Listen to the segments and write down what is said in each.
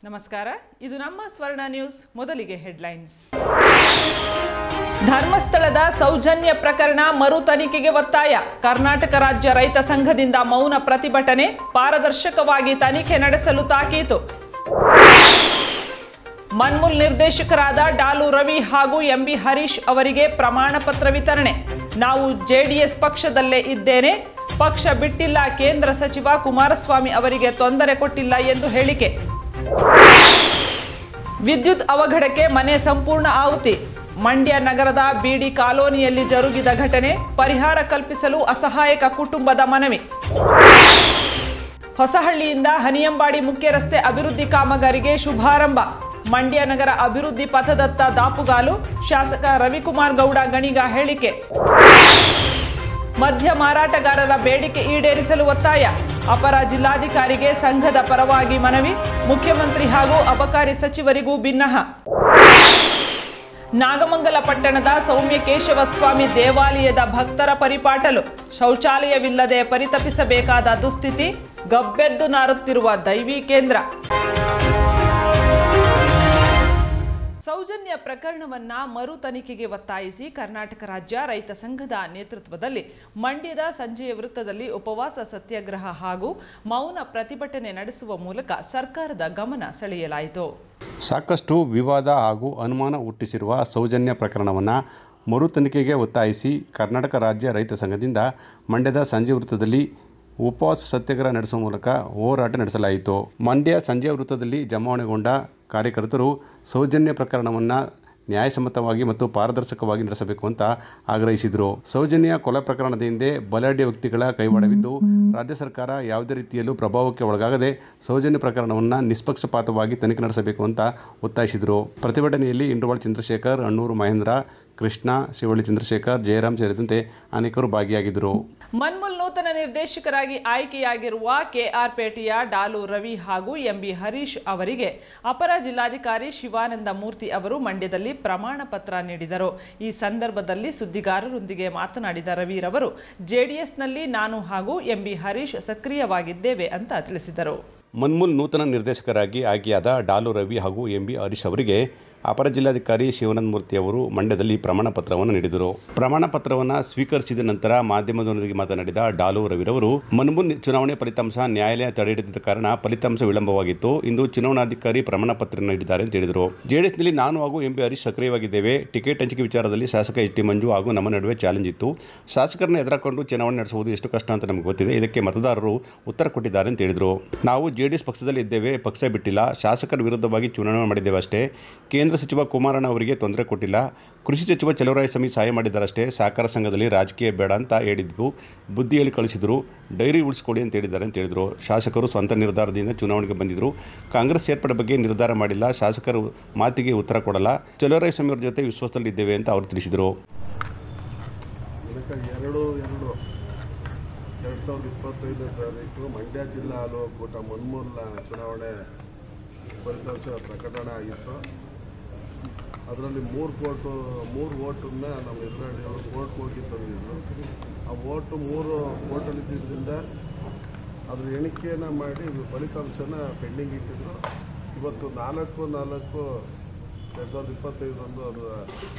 ನಮಸ್ಕಾರ, ಇದು ನಮ್ಮ ಸ್ವರ್ಣ ನ್ಯೂಸ್. ಮೊದಲಿಗೆ ಹೆಡ್ಲೈನ್ಸ್. ಧರ್ಮಸ್ಥಳದ ಸೌಜನ್ಯ ಪ್ರಕರಣ ಮರು ತನಿಖೆಗೆ ಒತ್ತಾಯ. ಕರ್ನಾಟಕ ರಾಜ್ಯ ರೈತ ಸಂಘದಿಂದ ಮೌನ ಪ್ರತಿಭಟನೆ. ಪಾರದರ್ಶಕವಾಗಿ ತನಿಖೆ ನಡೆಸಲು ತಾಕೀತು. ಮನ್ಮೂಲ್ ನಿರ್ದೇಶಕರಾದ ಡಾಲು ರವಿ ಹಾಗೂ ಎಂಬಿ ಹರೀಶ್ ಅವರಿಗೆ ಪ್ರಮಾಣ ಪತ್ರ ವಿತರಣೆ. ನಾವು ಜೆಡಿಎಸ್ ಪಕ್ಷದಲ್ಲೇ ಇದ್ದೇನೆ, ಪಕ್ಷ ಬಿಟ್ಟಿಲ್ಲ. ಕೇಂದ್ರ ಸಚಿವ ಕುಮಾರಸ್ವಾಮಿ ಅವರಿಗೆ ತೊಂದರೆ ಕೊಟ್ಟಿಲ್ಲ ಎಂದು ಹೇಳಿಕೆ. ವಿದ್ಯುತ್ ಅವಘಡಕ್ಕೆ ಮನೆ ಸಂಪೂರ್ಣ ಆಹುತಿ. ಮಂಡ್ಯ ನಗರದ ಬಿಡಿ ಕಾಲೋನಿಯಲ್ಲಿ ಜರುಗಿದ ಘಟನೆ. ಪರಿಹಾರ ಕಲ್ಪಿಸಲು ಅಸಹಾಯಕ ಕುಟುಂಬದ ಮನವಿ. ಹೊಸಹಳ್ಳಿಯಿಂದ ಹನಿಯಂಬಾಡಿ ಮುಖ್ಯ ರಸ್ತೆ ಅಭಿವೃದ್ಧಿ ಕಾಮಗಾರಿಗೆ ಶುಭಾರಂಭ. ಮಂಡ್ಯ ನಗರ ಅಭಿವೃದ್ಧಿ ಪಥದತ್ತ ದಾಪುಗಾಲು. ಶಾಸಕ ರವಿಕುಮಾರ್ ಗೌಡ ಗಣಿಗ ಹೇಳಿಕೆ. ಮದ್ಯ ಮಾರಾಟಗಾರರ ಬೇಡಿಕೆ ಈಡೇರಿಸಲು ಒತ್ತಾಯ. ಅಪರ ಜಿಲ್ಲಾಧಿಕಾರಿಗೆ ಸಂಘದ ಪರವಾಗಿ ಮನವಿ. ಮುಖ್ಯಮಂತ್ರಿ ಹಾಗೂ ಅಬಕಾರಿ ಸಚಿವರಿಗೂ ಭಿನ್ನಹ. ನಾಗಮಂಗಲ ಪಟ್ಟಣದ ಸೌಮ್ಯಕೇಶವ ಸ್ವಾಮಿ ದೇವಾಲಯದ ಭಕ್ತರ ಪರಿಪಾಟಲು. ಶೌಚಾಲಯವಿಲ್ಲದೆ ಪರಿತಪಿಸಬೇಕಾದ ದುಸ್ಥಿತಿ. ಗಬ್ಬೆದ್ದು ನಾರುತ್ತಿರುವ ದೈವಿ ಕೇಂದ್ರ. ಸೌಜನ್ಯ ಪ್ರಕರಣವನ್ನ ಮರು ತನಿಖೆಗೆ ಒತ್ತಾಯಿಸಿ ಕರ್ನಾಟಕ ರಾಜ್ಯ ರೈತ ಸಂಘದ ನೇತೃತ್ವದಲ್ಲಿ ಮಂಡ್ಯದ ಸಂಜೆಯ ವೃತ್ತದಲ್ಲಿ ಉಪವಾಸ ಸತ್ಯಾಗ್ರಹ ಹಾಗೂ ಮೌನ ಪ್ರತಿಭಟನೆ ನಡೆಸುವ ಮೂಲಕ ಸರ್ಕಾರದ ಗಮನ ಸೆಳೆಯಲಾಯಿತು. ಸಾಕಷ್ಟು ವಿವಾದ ಹಾಗೂ ಅನುಮಾನ ಹುಟ್ಟಿಸಿರುವ ಸೌಜನ್ಯ ಪ್ರಕರಣವನ್ನು ಮರು ತನಿಖೆಗೆ ಒತ್ತಾಯಿಸಿ ಕರ್ನಾಟಕ ರಾಜ್ಯ ರೈತ ಸಂಘದಿಂದ ಮಂಡ್ಯದ ಸಂಜೆ ವೃತ್ತದಲ್ಲಿ ಉಪವಾಸ ಸತ್ಯಾಗ್ರಹ ನಡೆಸುವ ಮೂಲಕ ಹೋರಾಟ ನಡೆಸಲಾಯಿತು. ಮಂಡ್ಯ ಸಂಜೆ ವೃತ್ತದಲ್ಲಿ ಜಮಾವಣೆಗೊಂಡ ಕಾರ್ಯಕರ್ತರು ಸೌಜನ್ಯ ಪ್ರಕರಣವನ್ನು ನ್ಯಾಯಸಮ್ಮತವಾಗಿ ಮತ್ತು ಪಾರದರ್ಶಕವಾಗಿ ನಡೆಸಬೇಕು ಅಂತ ಆಗ್ರಹಿಸಿದರು. ಸೌಜನ್ಯ ಕೊಲೆ ಪ್ರಕರಣದ ಹಿಂದೆ ಬಲಾಢ್ಯ ವ್ಯಕ್ತಿಗಳ ಕೈವಾಡವಿದ್ದು ರಾಜ್ಯ ಸರ್ಕಾರ ಯಾವುದೇ ರೀತಿಯಲ್ಲೂ ಪ್ರಭಾವಕ್ಕೆ ಒಳಗಾಗದೆ ಸೌಜನ್ಯ ಪ್ರಕರಣವನ್ನು ನಿಷ್ಪಕ್ಷಪಾತವಾಗಿ ತನಿಖೆ ನಡೆಸಬೇಕು ಅಂತ ಒತ್ತಾಯಿಸಿದರು. ಪ್ರತಿಭಟನೆಯಲ್ಲಿ ಇಂಡ್ರವಾಳ್ ಚಂದ್ರಶೇಖರ್, ಅಣ್ಣೂರು ಮಹೇಂದ್ರ, ಕೃಷ್ಣ, ಶಿವಳ್ಳಿ ಚಂದ್ರಶೇಖರ್, ಜಯರಾಮ್ ಸೇರಿದಂತೆ ಅನೇಕರು ಭಾಗಿಯಾಗಿದ್ದರು. ಮನ್ಮೂಲ್ ನೂತನ ನಿರ್ದೇಶಕರಾಗಿ ಆಯ್ಕೆಯಾಗಿರುವ ಕೆಆರ್ಪೇಟೆಯ ಡಾಲು ರವಿ ಹಾಗೂ ಎಂಬಿ ಹರೀಶ್ ಅವರಿಗೆ ಅಪರ ಜಿಲ್ಲಾಧಿಕಾರಿ ಶಿವಾನಂದ ಮೂರ್ತಿ ಅವರು ಮಂಡ್ಯದಲ್ಲಿ ಪ್ರಮಾಣ ಪತ್ರ ನೀಡಿದರು. ಈ ಸಂದರ್ಭದಲ್ಲಿ ಸುದ್ದಿಗಾರರೊಂದಿಗೆ ಮಾತನಾಡಿದ ರವಿರವರು ಜೆಡಿಎಸ್ನಲ್ಲಿ ನಾನು ಹಾಗೂ ಎಂಬಿ ಹರೀಶ್ ಸಕ್ರಿಯವಾಗಿದ್ದೇವೆ ಅಂತ ತಿಳಿಸಿದರು. ಮನ್ಮೂಲ್ ನೂತನ ನಿರ್ದೇಶಕರಾಗಿ ಆಯ್ಕೆಯಾದ ಡಾಲು ರವಿ ಹಾಗೂ ಎಂಬಿ ಹರೀಶ್ ಅವರಿಗೆ ಅಪರ ಜಿಲ್ಲಾಧಿಕಾರಿ ಶಿವಾನಂದ ಮೂರ್ತಿ ಅವರು ಮಂಡ್ಯದಲ್ಲಿ ಪ್ರಮಾಣ ಪತ್ರವನ್ನು ನೀಡಿದರು. ಪ್ರಮಾಣ ಪತ್ರವನ್ನು ಸ್ವೀಕರಿಸಿದ ನಂತರ ಮಾಧ್ಯಮದವರೊಂದಿಗೆ ಮಾತನಾಡಿದ ಡಾಲು ರವಿರವರು ಮನ್ಮೂಲ್ ಚುನಾವಣೆ ಫಲಿತಾಂಶ ನ್ಯಾಯಾಲಯ ತಡೆ ಹಿಡಿದ ಕಾರಣ ಫಲಿತಾಂಶ ವಿಳಂಬವಾಗಿತ್ತು. ಇಂದು ಚುನಾವಣಾಧಿಕಾರಿ ಪ್ರಮಾಣ ಪತ್ರ ನೀಡಿದ್ದಾರೆ ಅಂತ ಹೇಳಿದರು. ಜೆಡಿಎಸ್ನಲ್ಲಿ ನಾನು ಹಾಗೂ ಎಂಬಿ ಹರೀಶ್ ಸಕ್ರಿಯವಾಗಿದ್ದೇವೆ. ಟಿಕೆಟ್ ಹಂಚಿಕೆ ವಿಚಾರದಲ್ಲಿ ಶಾಸಕ ಎಚ್ ಟಿ ಮಂಜು ಹಾಗೂ ನಮ್ಮ ನಡುವೆ ಚಾಲೆಂಜ್ ಇತ್ತು. ಶಾಸಕರನ್ನ ಎದುರಾಕೊಂಡು ಚುನಾವಣೆ ನಡೆಸುವುದು ಎಷ್ಟು ಕಷ್ಟ ಅಂತ ನಮಗೆ ಗೊತ್ತಿದೆ. ಇದಕ್ಕೆ ಮತದಾರರು ಉತ್ತರ ಕೊಟ್ಟಿದ್ದಾರೆ ಅಂತ ಹೇಳಿದರು. ನಾವು ಜೆಡಿಎಸ್ ಪಕ್ಷದಲ್ಲಿ ಇದ್ದೇವೆ, ಪಕ್ಷ ಬಿಟ್ಟಿಲ್ಲ. ಶಾಸಕರ ವಿರುದ್ಧವಾಗಿ ಚುನಾವಣೆ ಮಾಡಿದ್ದೇವೆ ಅಷ್ಟೇ. ಕೇಂದ್ರ ಸಚಿವ ಕುಮಾರಣ್ಣ ಅವರಿಗೆ ತೊಂದರೆ ಕೊಟ್ಟಿಲ್ಲ. ಕೃಷಿ ಸಚಿವ ಚಲುವರಾಯಸ್ವಾಮಿ ಸಹಾಯ ಮಾಡಿದ್ದಾರಷ್ಟೇ. ಸಹಕಾರ ಸಂಘದಲ್ಲಿ ರಾಜಕೀಯ ಬೇಡ ಅಂತ ಹೇಳಿದ್ವು. ಬುದ್ಧಿ ಹೇಳಿ ಕಳಿಸಿದ್ರು. ಡೈರಿ ಉಳಿಸ್ಕೊಡಿ ಅಂತ ಹೇಳಿದ್ದಾರೆ ಅಂತ ಹೇಳಿದರು. ಶಾಸಕರು ಸ್ವಂತ ನಿರ್ಧಾರದಿಂದ ಚುನಾವಣೆಗೆ ಬಂದಿದ್ದರು. ಕಾಂಗ್ರೆಸ್ ಸೇರ್ಪಡೆ ಬಗ್ಗೆ ನಿರ್ಧಾರ ಮಾಡಿಲ್ಲ. ಶಾಸಕರು ಮಾತಿಗೆ ಉತ್ತರ ಕೊಡಲ್ಲ. ಚಲುವರಾಯಸ್ವಾಮಿ ಅವರ ಜೊತೆ ವಿಶ್ವಾಸದಲ್ಲಿದ್ದೇವೆ ಅಂತ ಅವರು ತಿಳಿಸಿದರು. 2025 ತಾರೀಕು ಮಂಡ್ಯ ಜಿಲ್ಲಾ ಹಾಲು ಒಕ್ಕೂಟ ಮನ್ಮೂಲ್ ಚುನಾವಣೆ ಫಲಿತಾಂಶ ಪ್ರಕಟಣೆ ಆಗಿತ್ತು. ಅದರಲ್ಲಿ 3 ಓಟನ್ನ ನಮ್ಮ ಎದುರಾಳಿಯವರು ಕೋರ್ಟ್ಗೆ ಹೋಗಿ ತಂದಿದ್ರು. ಆ ಓಟು 3 ಓಟಲ್ಲಿದ್ದರಿಂದ ಅದ್ರ ಎಣಿಕೆಯನ್ನು ಮಾಡಿ ಫಲಿತಾಂಶನ ಪೆಂಡಿಂಗ್ ಇಟ್ಟಿದ್ರು. ಇವತ್ತು 4/4/2025 ಅದರ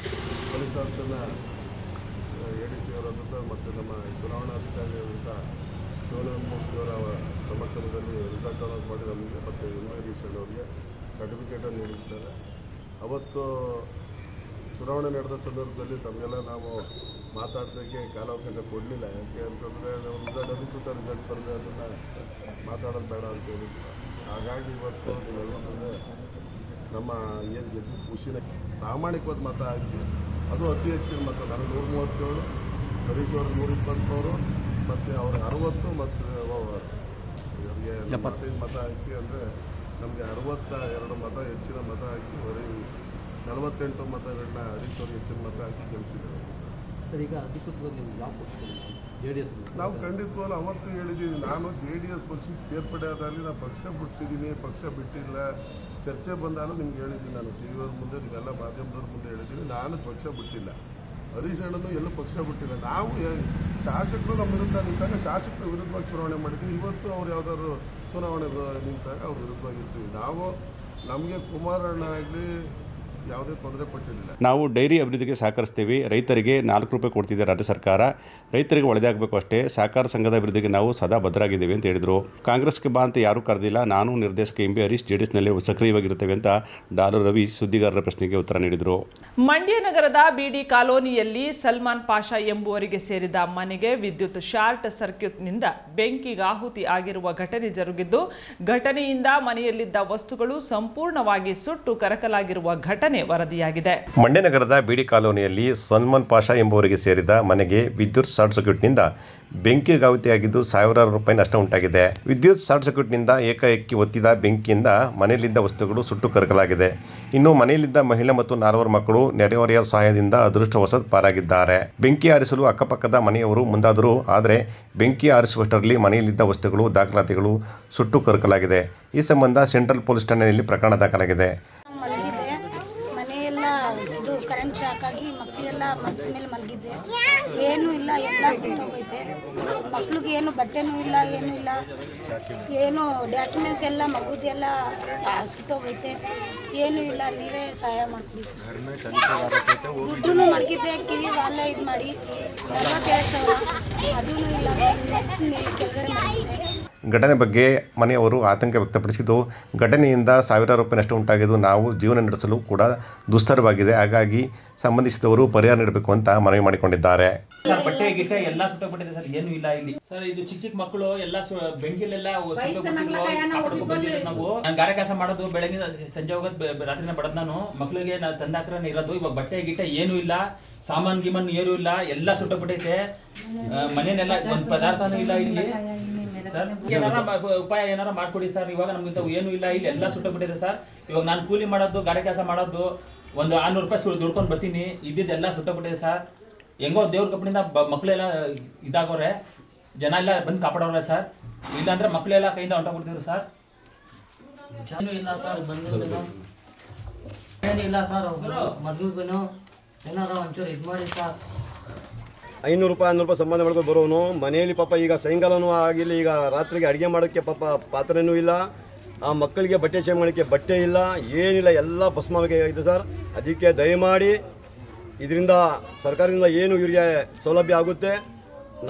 ಫಲಿತಾಂಶನ ಎಡಿಸಿ ಅವರ ವಿರುದ್ಧ ಮತ್ತು ನಮ್ಮ ಚುನಾವಣಾಧಿಕಾರಿಗಳ ವಿರುದ್ಧ ಶಿವಾನಂದ ಮೂರ್ತಿಯವರ ಸಮಕ್ಷಮದಲ್ಲಿ ರಿಸಲ್ಟ್ ಅನೌನ್ಸ್ ಮಾಡಿ ನಮಗೆ ಮತ್ತು ಹರೀಶ್ ಅವರಿಗೆ ಸರ್ಟಿಫಿಕೇಟನ್ನು ನೀಡಿದ್ದಾರೆ. ಅವತ್ತು ಚುನಾವಣೆ ನಡೆದ ಸಂದರ್ಭದಲ್ಲಿ ತಮಗೆಲ್ಲ ನಾವು ಮಾತಾಡ್ಸೋಕ್ಕೆ ಕಾಲಾವಕಾಶ ಕೊಡಲಿಲ್ಲ. ಯಾಕೆ ಅಂತಂದರೆ ರಿಸಲ್ಟ್ ಅಧಿಕೃತ ರಿಸಲ್ಟ್ ಬರದೆ ಅದನ್ನು ಮಾತಾಡೋದು ಬೇಡ ಅಂತ ಹೇಳಿದ್ರು. ಹಾಗಾಗಿ ಇವತ್ತು ನೀವೆಲ್ಲರೂ ನಮ್ಮ ಏನು ಗೆದ್ದು ಖುಷಿನ ಪ್ರಾಮಾಣಿಕವಾದ ಮತ ಹಾಕಿ ಅದು ಅತಿ ಹೆಚ್ಚಿನ ಮತ. ನನಗೆ 137, ಹರೀಶ್ ಅವ್ರಿಗೆ 123 ಮತ್ತು ಅವ್ರಿಗೆ 60 ಮತ್ತು ಇವರಿಗೆ 75 ಮತ ಹಾಕಿ ಅಂದರೆ ನಮಗೆ 62 ಮತ ಹೆಚ್ಚಿನ ಮತ ಹಾಕಿ ಬರೀ 48 ಮತಗಳನ್ನ ಹರೀಶ್ ಅವ್ರಿಗೆ ಹೆಚ್ಚಿನ ಮತ ಹಾಕಿ ಗೆಲ್ಲಿಸಿದ್ದಾರೆ. ಸರ್, ಈಗ ಅಧಿಕೃತವಾಗಿ ಜೆಡಿಎಸ್ ನಾವು ಖಂಡಿತವಾಗ್ಲೂ ಅವತ್ತು ಹೇಳಿದ್ದೀವಿ. ನಾನು ಜೆಡಿಎಸ್ ಪಕ್ಷಕ್ಕೆ ಸೇರ್ಪಡೆ ಆದಲ್ಲಿ ನಾನು ಪಕ್ಷ ಬಿಟ್ಟಿದ್ದೀನಿ, ಪಕ್ಷ ಬಿಟ್ಟಿಲ್ಲ. ಚರ್ಚೆ ಬಂದಾಗಲೂ ನಿಮ್ಗೆ ಹೇಳಿದ್ದೀನಿ. ನಾನು ಟಿ ವಿಯವ್ರ ಮುಂದೆ ನೀವೆಲ್ಲ ಮಾಧ್ಯಮದವ್ರ ಮುಂದೆ ಹೇಳಿದ್ದೀನಿ. ನಾನು ಪಕ್ಷ ಬಿಟ್ಟಿಲ್ಲ. ಹರೀಶ್ ಅಣ್ಣನು ಎಲ್ಲೂ ಪಕ್ಷ ಬಿಟ್ಟಿಲ್ಲ. ನಾವು ಶಾಸಕರು ನಮ್ಮ ವಿರುದ್ಧ ನಿಂತಾಗ ಶಾಸಕರ ವಿರುದ್ಧವಾಗಿ ಚುನಾವಣೆ ಮಾಡಿದ್ದೀವಿ. ಇವತ್ತು ಅವ್ರು ಯಾವುದಾದ್ರು ಚುನಾವಣೆ ನಿಂತಾಗ ಅವ್ರ ವಿರುದ್ಧವಾಗಿರ್ತೀವಿ. ನಾವು ನಮಗೆ ಕುಮಾರಣ್ಣ ಆಗಲಿ ಯಾವುದೇ ತೊಂದರೆ ಕೊಟ್ಟಿಲ್ಲ. ನಾವು ಡೈರಿ ಅಭಿವೃದ್ಧಿಗೆ ಸಹಕರಿಸ್ತೀವಿ. ರೈತರಿಗೆ 4 ರೂಪಾಯಿ ಕೊಡ್ತಿದೆ ರಾಜ್ಯ ಸರ್ಕಾರ. ರೈತರಿಗೆ ಒಳ್ಳೆಯದಾಗಬೇಕು ಅಷ್ಟೇ. ಸಹಕಾರ ಸಂಘದ ಅಭಿವೃದ್ಧಿಗೆ ನಾವು ಸದಾ ಬದ್ಧರಾಗಿದ್ದೇವೆ ಅಂತ ಹೇಳಿದರು. ಕಾಂಗ್ರೆಸ್ಗೆ ಬಾ ಅಂತ ಯಾರೂ ಕರೆದಿಲ್ಲ. ನಾನು ನಿರ್ದೇಶಕ MB ಹರೀಶ್ ಜೆಡಿಎಸ್ನಲ್ಲಿ ಸಕ್ರಿಯವಾಗಿರುತ್ತೇವೆ ಅಂತ ಡಾಲು ರವಿ ಸುದ್ದಿಗಾರರ ಪ್ರಶ್ನೆಗೆ ಉತ್ತರ ನೀಡಿದರು. ಮಂಡ್ಯ ನಗರದ ಬಿಡಿ ಕಾಲೋನಿಯಲ್ಲಿ ಸಲ್ಮಾನ್ ಪಾಷಾ ಎಂಬುವರಿಗೆ ಸೇರಿದ ಮನೆಗೆ ವಿದ್ಯುತ್ ಶಾರ್ಟ್ ಸರ್ಕ್ಯೂಟ್ನಿಂದ ಬೆಂಕಿಗಾಹುತಿ ಆಗಿರುವ ಘಟನೆ ಜರುಗಿದ್ದು, ಘಟನೆಯಿಂದ ಮನೆಯಲ್ಲಿದ್ದ ವಸ್ತುಗಳು ಸಂಪೂರ್ಣವಾಗಿ ಸುಟ್ಟು ಕರಕಲಾಗಿರುವ ಘಟನೆ ವರದಿಯಾಗಿದೆ. ಮಂಡ್ಯ ನಗರದ ಬಿಡಿ ಕಾಲೋನಿಯಲ್ಲಿ ಸಲ್ಮಾನ್ ಪಾಷಾ ಎಂಬುವರಿಗೆ ಸೇರಿದ ಮನೆಗೆ ವಿದ್ಯುತ್ ಶಾರ್ಟ್ ಸರ್ಕ್ಯೂಟ್ನಿಂದ ಬೆಂಕಿಗಾಹುತಿಯಾಗಿದ್ದು ಸಾವಿರಾರು ರೂಪಾಯಿ ನಷ್ಟ ಉಂಟಾಗಿದೆ. ವಿದ್ಯುತ್ ಶಾರ್ಟ್ ಸರ್ಕ್ಯೂಟ್ನಿಂದ ಏಕಾಏಕಿ ಒತ್ತಿದ ಬೆಂಕಿಯಿಂದ ಮನೆಯಲ್ಲಿದ್ದ ವಸ್ತುಗಳು ಸುಟ್ಟು ಕರಕಲಾಗಿದೆ. ಇನ್ನು ಮನೆಯಲ್ಲಿದ್ದ ಮಹಿಳೆ ಮತ್ತು 4 ಮಕ್ಕಳು ನೆರೆಹೊರೆಯವರ ಸಹಾಯದಿಂದ ಅದೃಷ್ಟವಶಾತ್ ಪಾರಾಗಿದ್ದಾರೆ. ಬೆಂಕಿ ಆರಿಸಲು ಅಕ್ಕಪಕ್ಕದ ಮನೆಯವರು ಮುಂದಾದರು. ಆದರೆ ಬೆಂಕಿ ಆರಿಸುವಷ್ಟರಲ್ಲಿ ಮನೆಯಲ್ಲಿದ್ದ ವಸ್ತುಗಳು ದಾಖಲಾತಿಗಳು ಸುಟ್ಟು ಕರಕಲಾಗಿದೆ. ಈ ಸಂಬಂಧ ಸೆಂಟ್ರಲ್ ಪೊಲೀಸ್ ಠಾಣೆಯಲ್ಲಿ ಪ್ರಕರಣ ದಾಖಲಾಗಿದೆ. ಕರೆಂಟ್ ಶಾಕ್ ಆಗಿ ಮಕ್ಕಳೆಲ್ಲ ಮಂಚದ ಮೇಲೆ ಮಲಗಿದ್ದೆ. ಏನೂ ಇಲ್ಲ, ಎಲ್ಲ ಸುಟ್ಟೋಗೈತೆ. ಮಕ್ಳಿಗೆ ಏನು ಬಟ್ಟೆನೂ ಇಲ್ಲ, ಏನೂ ಇಲ್ಲ, ಏನು ಡಾಕ್ಯುಮೆಂಟ್ಸ್ ಎಲ್ಲ ಮಗುದೆಲ್ಲ ಸುಟ್ಟೋಗೈತೆ. ಏನೂ ಇಲ್ಲ, ನೀವೇ ಸಹಾಯ ಮಾಡ್ತೀವಿ. ದುಡ್ಡು ಮಡಗಿದ್ದೆ, ಕಿವಿ ವಾಲ ಇದು ಮಾಡಿ 42,000 ಅದೂ ಇಲ್ಲ. ಮಂಚಿನ ಮೇಲೆ ಕೆಳಗಡೆ ಮಲಗಿದೆ. ಘಟನೆ ಬಗ್ಗೆ ಮನೆಯವರು ಆತಂಕ ವ್ಯಕ್ತಪಡಿಸಿದ್ದು, ಘಟನೆಯಿಂದ ಸಾವಿರಾರು ರೂಪಾಯಿ ನಷ್ಟ ಉಂಟಾಗಿದ್ದು ನಾವು ಜೀವನ ನಡೆಸಲು ಕೂಡ ದುಸ್ತರವಾಗಿದೆ. ಹಾಗಾಗಿ ಸಂಬಂಧಿಸಿದವರು ಪರಿಹಾರ ನೀಡಬೇಕು ಅಂತ ಮನವಿ ಮಾಡಿಕೊಂಡಿದ್ದಾರೆ. ಸರ್ ಬಟ್ಟೆ ಗಿಟ್ಟೆ ಎಲ್ಲ ಸುಟ್ಟೋಗ್ಬಿಟ್ಟಿದೆ ಸರ್, ಏನು ಇಲ್ಲ ಇಲ್ಲಿ ಸರ್. ಇದು ಚಿಕ್ಕ ಮಕ್ಕಳು ಎಲ್ಲ ಬೆಂಕಿಲೆಲ್ಲ ಬಂದಿದ್ದು. ನಾವು ನಾನು ಗಾರೆ ಕೆಲಸ ಮಾಡೋದು, ಬೆಳಗ್ಗೆ ಸಂಜೆ ಹೋಗೋದು, ರಾತ್ರಿನ ಬಡದ್ ನಾನು ಮಕ್ಳಿಗೆ ತಂದಾಕ್ರ ಇರೋದು. ಇವಾಗ ಬಟ್ಟೆ ಗಿಟ್ಟೆ ಏನು ಇಲ್ಲ, ಸಾಮಾನ್ ಗಿಮಾನ್ ಏನು ಇಲ್ಲ, ಎಲ್ಲ ಸುಟ್ಟೋಗ್ಬಿಟ್ಟೈತೆ. ಮನೇನೆಲ್ಲ ಒಂದು ಪದಾರ್ಥನೂ ಇಲ್ಲ ಇಲ್ಲಿ ಸರ್. ಏನಾರ ಉಪಾಯ ಏನಾರ ಮಾಡ್ಕೊಡಿ ಸರ್. ಇವಾಗ ನಮ್ಗಿಂತ ಏನು ಇಲ್ಲ, ಇಲ್ಲಿ ಎಲ್ಲ ಸುಟ್ಟೋಗ್ಬಿಟ್ಟಿದೆ ಸರ್. ಇವಾಗ ನಾನು ಕೂಲಿ ಮಾಡೋದು, ಗಾರೆ ಕೆಲಸ ಮಾಡೋದು, ಒಂದು 600 ರೂಪಾಯಿ ದುಡ್ಕೊಂಡು ಬರ್ತೀನಿ. ಇದ್ದಿದ್ದೆಲ್ಲ ಸುಟ್ಟೋಗ್ಬಿಟ್ಟಿದೆ ಸರ್. ಹೆಂಗೋ ದೇವ್ರ ಕಪ್ಪನಿಂದ ಮಕ್ಕಳೆಲ್ಲ ಇದಾಗೋರೆ, ಜನ ಎಲ್ಲ ಬಂದು ಕಾಪಾಡೋರೆ ಸರ್. ಇಲ್ಲಾಂದ್ರೆ ಮಕ್ಕಳೆಲ್ಲ ಕೈಯಿಂದ ಹೊಂಟೋಗ್ಬಿಡ್ತಿದ್ರು ಸರ್. ಏನೂ ಇಲ್ಲ ಸರ್, ಬಂದಿದ್ದು ಏನಿಲ್ಲ ಸರ್. ಮದುವೆಗೂ ಏನಾರ ಒಂಚೂರು ಇದು ಮಾಡಿ ಸರ್. 500 ರೂಪಾಯಿ 100 ರೂಪಾಯಿ ಸಂಬಂಧ ಮಾಡ್ಕೊಂಡು ಬರೋನು ಮನೆಯಲ್ಲಿ ಪಾಪ ಈಗ ಸಾಯಂಕಾಲನೂ ಆಗಿಲ್ಲ. ಈಗ ರಾತ್ರಿಗೆ ಅಡುಗೆ ಮಾಡೋಕ್ಕೆ ಪಾಪ ಪಾತ್ರೆನೂ ಇಲ್ಲ. ಆ ಮಕ್ಕಳಿಗೆ ಬಟ್ಟೆ ಚೇಂಜ್ ಮಾಡೋಕ್ಕೆ ಬಟ್ಟೆ ಇಲ್ಲ, ಏನಿಲ್ಲ, ಎಲ್ಲ ಭಸ್ಮವಾಗಿದೆ ಸರ್. ಅದಕ್ಕೆ ದಯಮಾಡಿ ಇದರಿಂದ ಸರ್ಕಾರದಿಂದ ಏನು ಇವರಿಗೆ ಸೌಲಭ್ಯ ಆಗುತ್ತೆ,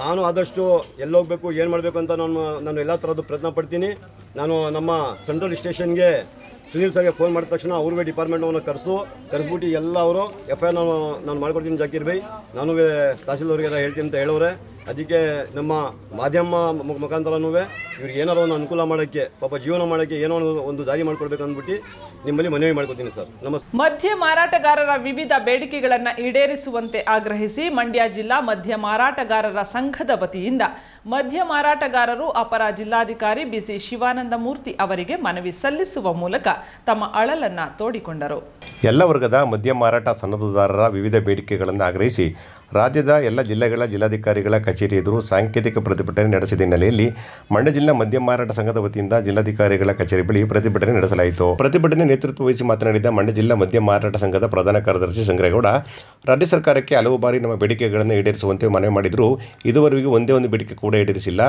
ನಾನು ಆದಷ್ಟು ಎಲ್ಲೋಗಬೇಕು, ಏನು ಮಾಡಬೇಕು ಅಂತ ನಾನು ಎಲ್ಲ ಥರದ್ದು ಪ್ರಯತ್ನ ಪಡ್ತೀನಿ. ನಾನು ನಮ್ಮ ಸೆಂಟ್ರಲ್ ಸ್ಟೇಷನ್ಗೆ ಸುನೀಲ್ ಸರ್ಗೆ ಫೋನ್ ಮಾಡಿದ ತಕ್ಷಣ ಅವ್ರಿಗೆ ಡಿಪಾರ್ಟ್ಮೆಂಟನ್ನು ಕರೆಸ್ಬಿಟ್ಟು ಎಲ್ಲ ಅವರು FIR ನಾನು ಮಾಡ್ಕೊಡ್ತೀನಿ ಜಾಕೀರ್ ಬೈ, ನಾನು ತಹಸೀಲ್ದವ್ರಿಗೆಲ್ಲ ಹೇಳ್ತೀನಿ ಅಂತ ಹೇಳೋರೆ. ಅದಕ್ಕೆ ನಮ್ಮ ಮಾಧ್ಯಮ ಮುಖಾಂತರನೂ ಇವ್ರಿಗೆ ಏನಾರು ಒಂದು ಅನುಕೂಲ ಮಾಡೋಕ್ಕೆ, ಪಾಪ ಜೀವನ ಮಾಡೋಕ್ಕೆ ಏನೋ ಒಂದು ದಾರಿ ಮಾಡ್ಕೊಡ್ಬೇಕು ಅಂದ್ಬಿಟ್ಟು ನಿಮ್ಮಲ್ಲಿ ಮನವಿ ಮಾಡ್ಕೊತೀನಿ ಸರ್. ನಮಸ್ತೆ. ಮದ್ಯ ಮಾರಾಟಗಾರರ ವಿವಿಧ ಬೇಡಿಕೆಗಳನ್ನು ಈಡೇರಿಸುವಂತೆ ಆಗ್ರಹಿಸಿ ಮಂಡ್ಯ ಜಿಲ್ಲಾ ಮದ್ಯ ಮಾರಾಟಗಾರರ ಸಂಘದ ವತಿಯಿಂದ ಮದ್ಯ ಮಾರಾಟಗಾರರು ಅಪರ ಜಿಲ್ಲಾಧಿಕಾರಿ BC ಶಿವಾನಂದ ಮೂರ್ತಿ ಅವರಿಗೆ ಮನವಿ ಸಲ್ಲಿಸುವ ಮೂಲಕ ತಮ್ಮ ಅಳಲನ್ನು ತೋಡಿಕೊಂಡರು. ಎಲ್ಲ ವರ್ಗದ ಮದ್ಯ ಮಾರಾಟ ಸನ್ನದ್ಧದಾರರ ವಿವಿಧ ಬೇಡಿಕೆಗಳನ್ನು ಆಗ್ರಹಿಸಿ ರಾಜ್ಯದ ಎಲ್ಲ ಜಿಲ್ಲೆಗಳ ಜಿಲ್ಲಾಧಿಕಾರಿಗಳ ಕಚೇರಿ ಎದುರು ಸಾಂಕೇತಿಕ ಪ್ರತಿಭಟನೆ ನಡೆಸಿದ ಹಿನ್ನೆಲೆಯಲ್ಲಿ ಮಂಡ್ಯ ಜಿಲ್ಲಾ ಮದ್ಯ ಮಾರಾಟ ಸಂಘದ ವತಿಯಿಂದ ಜಿಲ್ಲಾಧಿಕಾರಿಗಳ ಕಚೇರಿ ಬಳಿ ಪ್ರತಿಭಟನೆ ನಡೆಸಲಾಯಿತು. ಪ್ರತಿಭಟನೆ ನೇತೃತ್ವ ವಹಿಸಿ ಮಾತನಾಡಿದ ಮಂಡ್ಯ ಜಿಲ್ಲಾ ಮದ್ಯ ಮಾರಾಟ ಸಂಘದ ಪ್ರಧಾನ ಕಾರ್ಯದರ್ಶಿ ಶಂಕರೇಗೌಡ, ರಾಜ್ಯ ಸರ್ಕಾರಕ್ಕೆ ಹಲವು ಬಾರಿ ನಮ್ಮ ಬೇಡಿಕೆಗಳನ್ನು ಈಡೇರಿಸುವಂತೆ ಮನವಿ ಮಾಡಿದರೂ ಇದುವರೆಗೂ ಒಂದೇ ಒಂದು ಬೇಡಿಕೆ ಕೂಡ ಈಡೇರಿಸಿಲ್ಲ.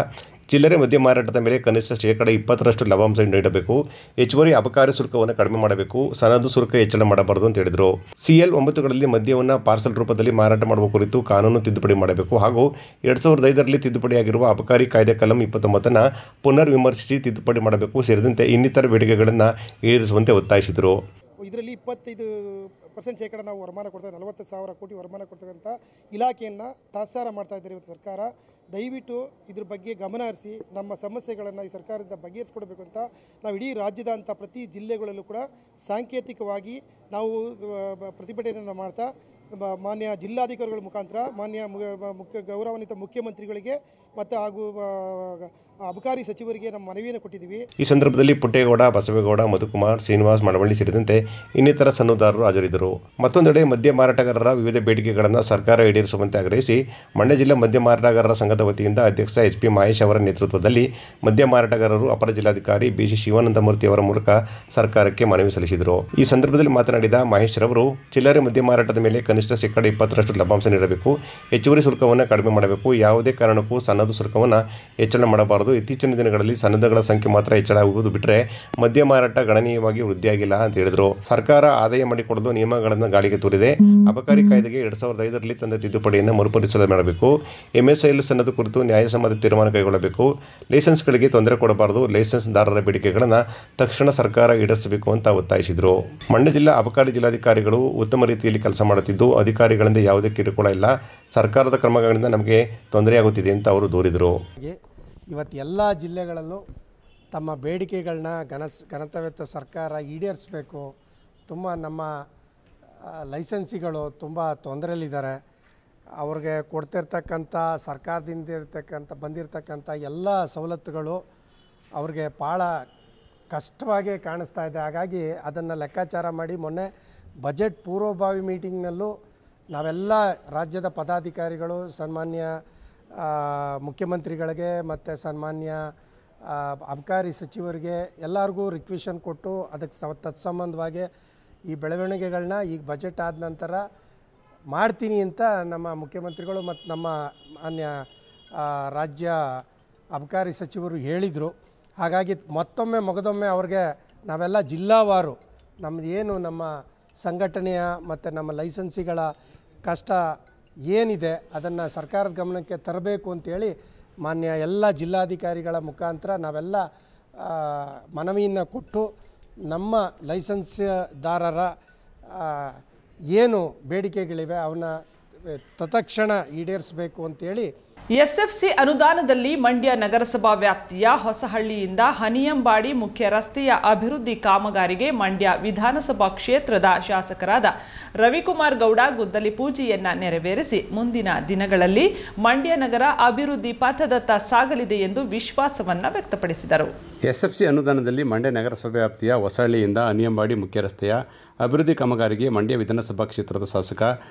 ಚಿಲ್ಲರೆ ಮದ್ಯ ಮಾರಾಟದ ಮೇಲೆ ಕನಿಷ್ಠ 20% ಲಾಭಾಂಶ ನೀಡಬೇಕು, ಹೆಚ್ಚುವರಿ ಅಬಕಾರಿ ಶುಲ್ಕವನ್ನು ಕಡಿಮೆ ಮಾಡಬೇಕು, ಸನದು ಶುಲ್ಕ ಹೆಚ್ಚಳ ಮಾಡಬಾರದು ಅಂತ ಹೇಳಿದರು. CL 9ಗಳಲ್ಲಿ ಮದ್ಯವನ್ನು ಪಾರ್ಸಲ್ ರೂಪದಲ್ಲಿ ಮಾರಾಟ ಮಾಡುವ ಕುರಿತು ಕಾನೂನು ತಿದ್ದುಪಡಿ ಮಾಡಬೇಕು ಹಾಗೂ 2005ರಲ್ಲಿ ತಿದ್ದುಪಡಿಯಾಗಿರುವ ಅಬಕಾರಿ ಕಾಯ್ದೆ ಕಲಂ 29ನ್ನು ಪುನರ್ ವಿಮರ್ಶಿಸಿ ತಿದ್ದುಪಡಿ ಮಾಡಬೇಕು ಸೇರಿದಂತೆ ಇನ್ನಿತರ ಬೇಡಿಕೆಗಳನ್ನು ಈಡೇರಿಸುವಂತೆ ಒತ್ತಾಯಿಸಿದರು. ಇದರಲ್ಲಿ 25% ಶೇಕಡ ನಾವು ವರಮಾನ ಕೊಡ್ತೇವೆ, 40,000 ಕೋಟಿ ವರಮಾನ ಕೊಡ್ತಕ್ಕಂಥ ಇಲಾಖೆಯನ್ನು ತಾತ್ಸಾರ ಮಾಡ್ತಾ ಇದ್ದಾರೆ ಇವತ್ತು ಸರ್ಕಾರ. ದಯವಿಟ್ಟು ಇದ್ರ ಬಗ್ಗೆ ಗಮನ ಹರಿಸಿ ನಮ್ಮ ಸಮಸ್ಯೆಗಳನ್ನು ಈ ಸರ್ಕಾರದಿಂದ ಬಗೆಹರಿಸ್ಕೊಡ್ಬೇಕು ಅಂತ ನಾವು ಇಡೀ ರಾಜ್ಯದಂಥ ಪ್ರತಿ ಜಿಲ್ಲೆಗಳಲ್ಲೂ ಕೂಡ ಸಾಂಕೇತಿಕವಾಗಿ ನಾವು ಪ್ರತಿಭಟನೆಯನ್ನು ಮಾಡ್ತಾ ಮಾನ್ಯ ಜಿಲ್ಲಾಧಿಕಾರಿಗಳ ಮುಖಾಂತರ ಮಾನ್ಯ ಗೌರವಾನ್ವಿತ ಮುಖ್ಯಮಂತ್ರಿಗಳಿಗೆ ಮತ್ತು ಹಾಗೂ ಅಬಕಾರಿ ಸಚಿವರಿಗೆ ನಮ್ಮ ಮನವಿಯನ್ನು ಕೊಟ್ಟಿದ್ದೀವಿ. ಈ ಸಂದರ್ಭದಲ್ಲಿ ಪುಟ್ಟೇಗೌಡ, ಬಸವೇಗೌಡ, ಮಧುಕುಮಾರ್, ಶ್ರೀನಿವಾಸ್, ಮಳವಳ್ಳಿ ಸೇರಿದಂತೆ ಇನ್ನಿತರ ಸನ್ನದ್ಧರು ಹಾಜರಿದ್ದರು. ಮತ್ತೊಂದೆಡೆ ಮದ್ಯ ಮಾರಾಟಗಾರರ ವಿವಿಧ ಬೇಡಿಕೆಗಳನ್ನು ಸರ್ಕಾರ ಈಡೇರಿಸುವಂತೆ ಆಗ್ರಹಿಸಿ ಮಂಡ್ಯ ಜಿಲ್ಲಾ ಮದ್ಯ ಮಾರಾಟಗಾರರ ಸಂಘದ ವತಿಯಿಂದ ಅಧ್ಯಕ್ಷ SP ಮಹೇಶ್ ಅವರ ನೇತೃತ್ವದಲ್ಲಿ ಮದ್ಯ ಮಾರಾಟಗಾರರು ಅಪರ ಜಿಲ್ಲಾಧಿಕಾರಿ BC ಶಿವಾನಂದ ಮೂರ್ತಿ ಅವರ ಮೂಲಕ ಸರ್ಕಾರಕ್ಕೆ ಮನವಿ ಸಲ್ಲಿಸಿದರು. ಈ ಸಂದರ್ಭದಲ್ಲಿ ಮಾತನಾಡಿದ ಮಹೇಶ್ ರವರು, ಚಿಲ್ಲರೆ ಮದ್ಯ ಮಾರಾಟದ ಮೇಲೆ ಕನಿಷ್ಠ 20% ಲಾಭಾಂಶ ನೀಡಬೇಕು, ಹೆಚ್ಚುವರಿ ಶುಲ್ಕವನ್ನು ಕಡಿಮೆ ಮಾಡಬೇಕು, ಯಾವುದೇ ಕಾರಣಕ್ಕೂ ಸನ್ನದು ಶುಲ್ಕವನ್ನು ಹೆಚ್ಚಳ ಮಾಡಬಾರದು. ಇತ್ತೀಚಿನ ದಿನಗಳಲ್ಲಿ ಸನ್ನದುಗಳ ಸಂಖ್ಯೆ ಮಾತ್ರ ಹೆಚ್ಚಳ ಆಗುವುದು ಬಿಟ್ಟರೆ ಮದ್ಯ ಮಾರಾಟ ಗಣನೀಯವಾಗಿ ವೃದ್ಧಿಯಾಗಿಲ್ಲ ಅಂತ ಹೇಳಿದರು. ಸರ್ಕಾರ ಆದಾಯ ಮಾಡಿಕೊಡಲು ನಿಯಮಗಳನ್ನು ಗಾಳಿಗೆ ತೂರಿದೆ. ಅಬಕಾರಿ ಕಾಯ್ದೆಗೆ 2005ರಲ್ಲಿ ತಂದ ತಿದ್ದುಪಡಿಯನ್ನು ಮರುಪರಿಶೀಲನೆ ಮಾಡಬೇಕು. MSIL ಸನ್ನದು ಕುರಿತು ನ್ಯಾಯಸಮ್ಮತ ತೀರ್ಮಾನ ಕೈಗೊಳ್ಳಬೇಕು. ಲೈಸೆನ್ಸ್ಗಳಿಗೆ ತೊಂದರೆ ಕೊಡಬಾರದು. ಲೈಸೆನ್ಸ್ದಾರರ ಬೇಡಿಕೆಗಳನ್ನು ತಕ್ಷಣ ಸರ್ಕಾರ ಈಡೇರಿಸಬೇಕು ಅಂತ ಒತ್ತಾಯಿಸಿದರು. ಮಂಡ್ಯ ಜಿಲ್ಲಾ ಅಬಕಾರಿ ಜಿಲ್ಲಾಧಿಕಾರಿಗಳು ಉತ್ತಮ ರೀತಿಯಲ್ಲಿ ಕೆಲಸ ಮಾಡುತ್ತಿದ್ದು ಅಧಿಕಾರಿಗಳಿಂದ ಯಾವುದೇ ಕಿರುಕುಳ ಇಲ್ಲ. ಸರ್ಕಾರದ ಕ್ರಮಗಳಿಂದ ನಮಗೆ ತೊಂದರೆಯಾಗುತ್ತಿದೆ ಅಂತ ಅವರು ದೂರಿದರು. ಇವತ್ತು ಎಲ್ಲ ಜಿಲ್ಲೆಗಳಲ್ಲೂ ತಮ್ಮ ಬೇಡಿಕೆಗಳನ್ನ ಘನತೆವೆತ್ತ ಸರ್ಕಾರ ಈಡೇರಿಸಬೇಕು. ತುಂಬ ನಮ್ಮ ಲೈಸೆನ್ಸಿಗಳು ತುಂಬ ತೊಂದರೆಯಲ್ಲಿದ್ದಾರೆ. ಅವ್ರಿಗೆ ಕೊಡ್ತಿರ್ತಕ್ಕಂಥ ಸರ್ಕಾರದಿಂದ ಬಂದಿರತಕ್ಕಂಥ ಎಲ್ಲ ಸವಲತ್ತುಗಳು ಅವ್ರಿಗೆ ಭಾಳ ಕಷ್ಟವಾಗಿ ಕಾಣಿಸ್ತಾ ಇದೆ. ಹಾಗಾಗಿ ಅದನ್ನು ಲೆಕ್ಕಾಚಾರ ಮಾಡಿ ಮೊನ್ನೆ ಬಜೆಟ್ ಪೂರ್ವಭಾವಿ ಮೀಟಿಂಗ್ನಲ್ಲೂ ನಾವೆಲ್ಲ ರಾಜ್ಯದ ಪದಾಧಿಕಾರಿಗಳು ಸನ್ಮಾನ್ಯ ಮುಖ್ಯಮಂತ್ರಿಗಳಿಗೆ ಮತ್ತು ಸನ್ಮಾನ್ಯ ಅಬಕಾರಿ ಸಚಿವರಿಗೆ ಎಲ್ಲರಿಗೂ ರಿಕ್ವೆಷನ್ ಕೊಟ್ಟು ಅದಕ್ಕೆ ತತ್ಸಂಬಂಧವಾಗಿ ಈ ಬೆಳವಣಿಗೆಗಳನ್ನ ಈಗ ಬಜೆಟ್ ಆದ ನಂತರ ಮಾಡ್ತೀನಿ ಅಂತ ನಮ್ಮ ಮುಖ್ಯಮಂತ್ರಿಗಳು ಮತ್ತು ನಮ್ಮ ಮಾನ್ಯ ರಾಜ್ಯ ಅಬಕಾರಿ ಸಚಿವರು ಹೇಳಿದರು. ಹಾಗಾಗಿ ಮಗದೊಮ್ಮೆ ಅವ್ರಿಗೆ ನಾವೆಲ್ಲ ಜಿಲ್ಲಾವಾರು ನಮ್ಮದೇನು ನಮ್ಮ ಸಂಘಟನೆಯ ಮತ್ತು ನಮ್ಮ ಲೈಸೆನ್ಸಿಗಳ ಕಷ್ಟ ಏನಿದೆ ಅದನ್ನು ಸರ್ಕಾರದ ಗಮನಕ್ಕೆ ತರಬೇಕು ಅಂತೇಳಿ ಮಾನ್ಯ ಎಲ್ಲ ಜಿಲ್ಲಾಧಿಕಾರಿಗಳ ಮುಖಾಂತರ ನಾವೆಲ್ಲ ಮನವಿಯನ್ನು ಕೊಟ್ಟು ನಮ್ಮ ಲೈಸೆನ್ಸ್ದಾರರ ಏನು ಬೇಡಿಕೆಗಳಿವೆ ಅವನ್ನ ತತ್ಕ್ಷಣ ಈಡೇರಿಸಬೇಕು ಅಂತೇಳಿ SFC ಅನುದಾನದಲ್ಲಿ ಮಂಡ್ಯ ನಗರಸಭಾ ವ್ಯಾಪ್ತಿಯ ಹೊಸಹಳ್ಳಿಯಿಂದ ಹನಿಯಂಬಾಡಿ ಮುಖ್ಯ ರಸ್ತೆಯ ಅಭಿವೃದ್ಧಿ ಕಾಮಗಾರಿಗೆ ಮಂಡ್ಯ ವಿಧಾನಸಭಾ ಕ್ಷೇತ್ರದ ಶಾಸಕರಾದ ರವಿಕುಮಾರ್ ಗೌಡ ಗುದ್ದಲಿ ಪೂಜೆಯನ್ನ ನೆರವೇರಿಸಿ ಮುಂದಿನ ದಿನಗಳಲ್ಲಿ ಮಂಡ್ಯ ನಗರ ಅಭಿವೃದ್ಧಿ ಪಥದತ್ತ ಸಾಗಲಿದೆ ಎಂದು ವಿಶ್ವಾಸವನ್ನ ವ್ಯಕ್ತಪಡಿಸಿದರು. SFC ಅನುದಾನದಲ್ಲಿ ಮಂಡ್ಯ ನಗರಸಭೆ ವ್ಯಾಪ್ತಿಯ ಹೊಸಹಳ್ಳಿಯಿಂದ ಹನಿಯಂಬಾಡಿ ಮುಖ್ಯ ರಸ್ತೆಯ ಅಭಿವೃದ್ಧಿ ಕಾಮಗಾರಿಗೆ ಮಂಡ್ಯ ವಿಧಾನಸಭಾ ಕ್ಷೇತ್ರದ ಶಾಸಕ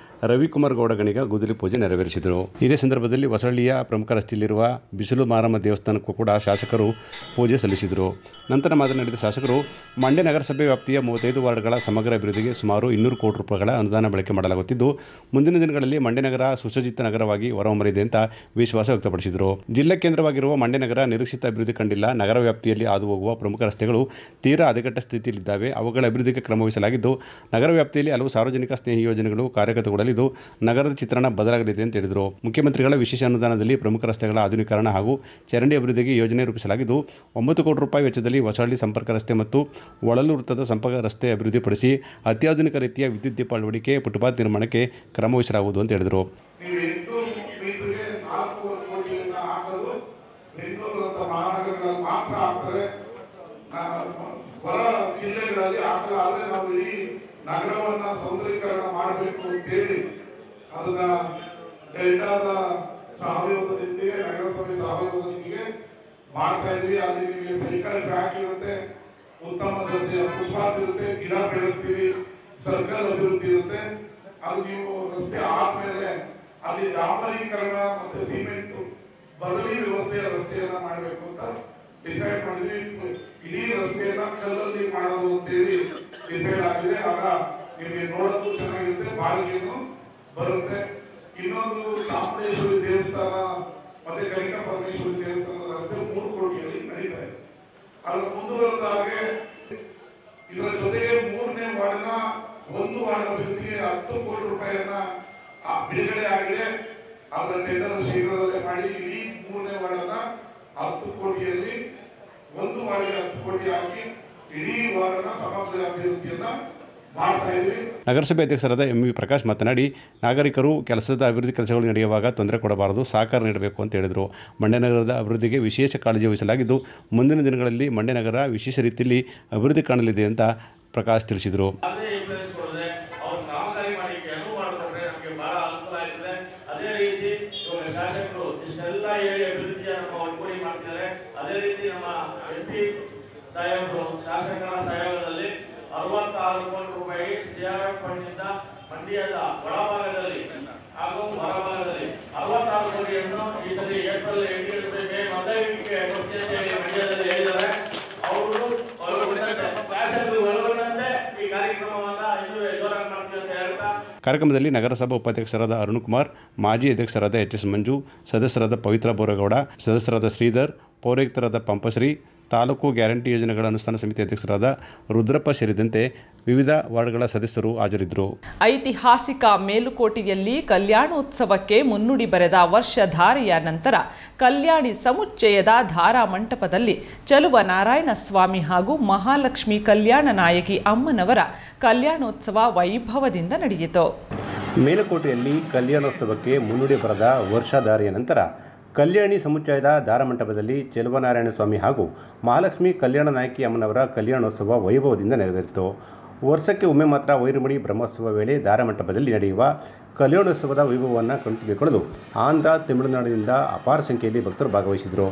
ರವಿಕುಮಾರ್ ಗೌಡ ಗಣಿಗ ಗುದ್ದಲಿ ಪೂಜೆ ನೆರವೇರಿಸಿದರು. ಇದೇ ಸಂದರ್ಭದಲ್ಲಿ ಹೊಸಹಳ್ಳಿಯ ಪ್ರಮುಖ ರಸ್ತೆಯಲ್ಲಿರುವ ಬಿಸಿಲು ಮಾರಮ್ಮ ದೇವಸ್ಥಾನಕ್ಕೂ ಕೂಡ ಶಾಸಕರು ಪೂಜೆ ಸಲ್ಲಿಸಿದರು. ನಂತರ ಮಾತನಾಡಿದ ಶಾಸಕರು, ಮಂಡ್ಯ ನಗರಸಭೆ ವ್ಯಾಪ್ತಿಯ 35 ವಾರ್ಡ್ಗಳ ಸಮಗ್ರ ಅಭಿವೃದ್ಧಿಗೆ ಸುಮಾರು 200 ಕೋಟಿ ರೂಪಾಯಿಗಳ ಅನುದಾನ ಬಳಕೆ ಮಾಡಲಾಗುತ್ತಿದ್ದು ಮುಂದಿನ ದಿನಗಳಲ್ಲಿ ಮಂಡ್ಯ ನಗರ ಸುಸಜ್ಜಿತ ನಗರವಾಗಿ ಹೊರಹೊಮ್ಮಲಿದೆ ಅಂತ ವಿಶ್ವಾಸ ವ್ಯಕ್ತಪಡಿಸಿದರು. ಜಿಲ್ಲಾ ಕೇಂದ್ರವಾಗಿರುವ ಮಂಡ್ಯ ನಗರ ನಿರೀಕ್ಷಿತ ಅಭಿವೃದ್ಧಿ ಕಂಡಿಲ್ಲ. ನಗರ ವ್ಯಾಪ್ತಿಯಲ್ಲಿ ಹಾದು ಹೋಗುವ ಪ್ರಮುಖ ರಸ್ತೆಗಳು ತೀರಾ ಹದಗೆಟ್ಟ ಸ್ಥಿತಿಯಲ್ಲಿದ್ದಾವೆ. ಅವುಗಳ ಅಭಿವೃದ್ಧಿಗೆ ಕ್ರಮ ವಹಿಸಲಾಗಿದ್ದು ನಗರ ವ್ಯಾಪ್ತಿಯಲ್ಲಿ ಹಲವು ಸಾರ್ವಜನಿಕ ಸ್ನೇಹಿ ಯೋಜನೆಗಳು ಕಾರ್ಯಗತಗೊಳ್ಳಲಿದ್ದು ನಗರದ ಚಿತ್ರಣ ಬದಲಾಗಲಿದೆ ಅಂತ ಹೇಳಿದರು. ಮುಖ್ಯಮಂತ್ರಿಗಳ ವಿಶೇಷ ಅನುದಾನದಲ್ಲಿ ಪ್ರಮುಖ ರಸ್ತೆಗಳ ಆಧುನೀಕರಣ ಹಾಗೂ ಚರಂಡಿ ಅಭಿವೃದ್ಧಿಗೆ ಯೋಜನೆ ರೂಪಿಸಲಾಗಿದ್ದು 9 ಕೋಟಿ ರೂಪಾಯಿ ವೆಚ್ಚದಲ್ಲಿ ಹೊಸಹಳ್ಳಿ ಸಂಪರ್ಕ ರಸ್ತೆ ಮತ್ತು ಒಳಲು ವೃತ್ತದ ಸಂಪರ್ಕ ರಸ್ತೆ ಅಭಿವೃದ್ಧಿಪಡಿಸಿ ಅತ್ಯಾಧುನಿಕ ರೀತಿಯ ವಿದ್ಯುತ್ ದೀಪ ಅಳವಡಿಕೆ ಫುಟ್ಪಾತ್ ನಿರ್ಮಾಣಕ್ಕೆ ಕ್ರಮ ವಹಿಸಲಾಗುವುದು ಅಂತ ಹೇಳಿದರು. ಹೊರ ಜಿಲ್ಲೆಗಳಲ್ಲಿ ಆದರೆ ನಾವು ಇಡೀ ನಗರವನ್ನ ಸೌಂದರ್ಯೀಕರಣ ಮಾಡಬೇಕು ಅಂತೇಳಿ ಅದನ್ನ ಡೆಲ್ಟಾದ ಸಹಯೋಗದೊಂದಿಗೆ ನಗರಸಭೆ ಸಹಯೋಗದೊಂದಿಗೆ ಮಾಡ್ತಾ ಇದ್ವಿ. ಅಲ್ಲಿ ನಿಮಗೆ ಸೈಕಲ್ ಟ್ರ್ಯಾಕ್ ಇರುತ್ತೆ, ಉತ್ತಮ ದರ್ಜೆಯ ಫುಟ್ಪಾತ್ ಇರುತ್ತೆ, ಗಿಡ ಬೆಳೆಸ್ತೀವಿ, ಸರ್ಕಲ್ ಅಭಿವೃದ್ಧಿ ಇರುತ್ತೆ. ಅದು ನೀವು ರಸ್ತೆ ಆದ್ಮೇಲೆ ಅಲ್ಲಿ ಡಾಂಬರೀಕರಣ ಮತ್ತೆ ಸಿಮೆಂಟ್ ಬದಲಿ ವ್ಯವಸ್ಥೆಯ ರಸ್ತೆಯನ್ನ ಮಾಡಬೇಕು ಅಂತ ಡಿಸೈಡ್ ಮಾಡಿದ್ವಿ. ಇಡೀ ರಸ್ತೆಯನ್ನ ಕಲ್ಲಲ್ಲಿ ಮಾಡೋದು ಅಂತೇಳಿ ಡಿಸೈಡ್ ಆಗಿದೆ. ಆಗ ನಿಮಗೆ ನೋಡೋದು ಚೆನ್ನಾಗಿರುತ್ತೆ, ಬಾಳಿಗೆನು ಬರುತ್ತೆ. ಇನ್ನೊಂದು ಚಾಮುಂಡೇಶ್ವರಿ ದೇವಸ್ಥಾನ ಮತ್ತೆ ಕನಿಕಾ ಪರಮೇಶ್ವರಿ ದೇವಸ್ಥಾನದ ರಸ್ತೆ 3 ಕೋಟಿಯಲ್ಲಿ ನಡೀತಾ ಇದೆ. ಅದು ಮುಂದುವರೆದ ಹಾಗೆ ಇದರ ಜೊತೆಗೆ 3ನೇ ವಾರ್ಡ್ನ 1 ವಾರ್ಡ್ ಅಭಿವೃದ್ಧಿಗೆ 10 ಕೋಟಿ ರೂಪಾಯಿಯನ್ನ ಬಿಡುಗಡೆ ಆಗಿದೆ. ಅದರ ಟೆಂಡರ್ ಶೀಘ್ರದಲ್ಲೇ ಮಾಡಿ ಇಡೀ 3ನೇ ವಾರ್ಡನ್ನ 10 ಕೋಟಿಯಲ್ಲಿ 1 ವಾರ್ಡ್ಗೆ 10 ಕೋಟಿ ಹಾಕಿ ಇಡೀ ವಾರ್ಡ್ನ ಸಮಗ್ರ ಅಭಿವೃದ್ಧಿಯನ್ನ ಮಾಡ್ತಾ ಇದ್ವಿ. ನಗರಸಭೆ ಅಧ್ಯಕ್ಷರಾದ MV ಪ್ರಕಾಶ್ ಮಾತನಾಡಿ, ನಾಗರಿಕರು ಕೆಲಸದ ಅಭಿವೃದ್ಧಿ ಕೆಲಸಗಳು ನಡೆಯುವಾಗ ತೊಂದರೆ ಕೊಡಬಾರದು, ಸಹಕಾರ ನೀಡಬೇಕು ಅಂತ ಹೇಳಿದರು. ಮಂಡ್ಯ ನಗರದ ಅಭಿವೃದ್ಧಿಗೆ ವಿಶೇಷ ಕಾಳಜಿ ವಹಿಸಲಾಗಿದ್ದು ಮುಂದಿನ ದಿನಗಳಲ್ಲಿ ಮಂಡ್ಯ ನಗರ ವಿಶೇಷ ರೀತಿಯಲ್ಲಿ ಅಭಿವೃದ್ಧಿ ಕಾಣಲಿದೆ ಅಂತ ಪ್ರಕಾಶ್ ತಿಳಿಸಿದರು. ಶಾಸಕರ ಸಹಯೋಗದಲ್ಲಿ 66 ಕೋಟಿ ರೂಪಾಯಿ CRF ಫಂಡ್ನಿಂದ ಮಂಡ್ಯದ ಒಳಭಾಗದಲ್ಲಿ ಹಾಗೂ ಹೊರಭಾಗದಲ್ಲಿ 66 ಕೋಟಿಯನ್ನು ಈ ಸರಿ ಏಪ್ರಿಲ್ 8 ಮೇ 15ಕ್ಕೆ ಮಂಡ್ಯದಲ್ಲಿ ಹೇಳಿದ್ದಾರೆ. ಅವರು ಶಾಸಕರು ಒಳಗೊಂಡಂತೆ ಈ ಕಾರ್ಯಕ್ರಮವನ್ನ ಇನ್ನೂ ಜೋರಾಗಿ ಮಾಡ್ತೀವಿ ಅಂತ ಹೇಳ್ತಾ ಕಾರ್ಯಕ್ರಮದಲ್ಲಿ ನಗರಸಭಾ ಉಪಾಧ್ಯಕ್ಷರಾದ ಅರುಣ್ ಕುಮಾರ್, ಮಾಜಿ ಅಧ್ಯಕ್ಷರಾದ ಎಚ್.ಎಸ್. ಮಂಜು, ಸದಸ್ಯರಾದ ಪವಿತ್ರ ಬೋರಗೌಡ, ಸದಸ್ಯರಾದ ಶ್ರೀಧರ್, ಪೌರಾಯುಕ್ತರಾದ ಪಂಪಶ್ರೀ, ತಾಲೂಕು ಗ್ಯಾರಂಟಿ ಯೋಜನೆಗಳ ಅನುಷ್ಠಾನ ಸಮಿತಿ ಅಧ್ಯಕ್ಷರಾದ ರುದ್ರಪ್ಪ ಸೇರಿದಂತೆ ವಿವಿಧ ವಾರ್ಡ್ಗಳ ಸದಸ್ಯರು ಹಾಜರಿದ್ದರು. ಐತಿಹಾಸಿಕ ಮೇಲುಕೋಟೆಯಲ್ಲಿ ಕಲ್ಯಾಣೋತ್ಸವಕ್ಕೆ ಮುನ್ನುಡಿ ಬರೆದ ವರ್ಷಧಾರೆಯ ನಂತರ ಕಲ್ಯಾಣಿ ಸಮುಚ್ಚಯದ ಧಾರಾ ಮಂಟಪದಲ್ಲಿ ಚಲುವ ನಾರಾಯಣ ಸ್ವಾಮಿ ಹಾಗೂ ಮಹಾಲಕ್ಷ್ಮಿ ಕಲ್ಯಾಣ ನಾಯಕಿ ಅಮ್ಮನವರ ಕಲ್ಯಾಣೋತ್ಸವ ವೈಭವದಿಂದ ನಡೆಯಿತು. ಮೇಲುಕೋಟೆಯಲ್ಲಿ ಕಲ್ಯಾಣೋತ್ಸವಕ್ಕೆ ಮುನ್ನುಡಿ ಬರೆದ ವರ್ಷಧಾರೆಯ ನಂತರ ಕಲ್ಯಾಣಿ ಸಮುಚ್ಚಯದ ಧಾರಾಮಂಟಪದಲ್ಲಿ ಚೆಲುವನಾರಾಯಣ ಸ್ವಾಮಿ ಹಾಗೂ ಮಹಾಲಕ್ಷ್ಮಿ ಕಲ್ಯಾಣ ನಾಯಕಿ ಅಮ್ಮನವರ ಕಲ್ಯಾಣೋತ್ಸವ ವೈಭವದಿಂದ ನೆರವೇರಿತು. ವರ್ಷಕ್ಕೆ ಒಮ್ಮೆ ಮಾತ್ರ ವೈರಮುಡಿ ಬ್ರಹ್ಮೋತ್ಸವ ವೇಳೆ ಧಾರಾಮಂಟಪದಲ್ಲಿ ನಡೆಯುವ ಕಲ್ಯಾಣೋತ್ಸವದ ವೈಭವವನ್ನು ಕಣ್ತುಂಬಿಕೊಳ್ಳಲು ಆಂಧ್ರ, ತಮಿಳುನಾಡಿನಿಂದ ಅಪಾರ ಸಂಖ್ಯೆಯಲ್ಲಿ ಭಕ್ತರು ಭಾಗವಹಿಸಿದರು.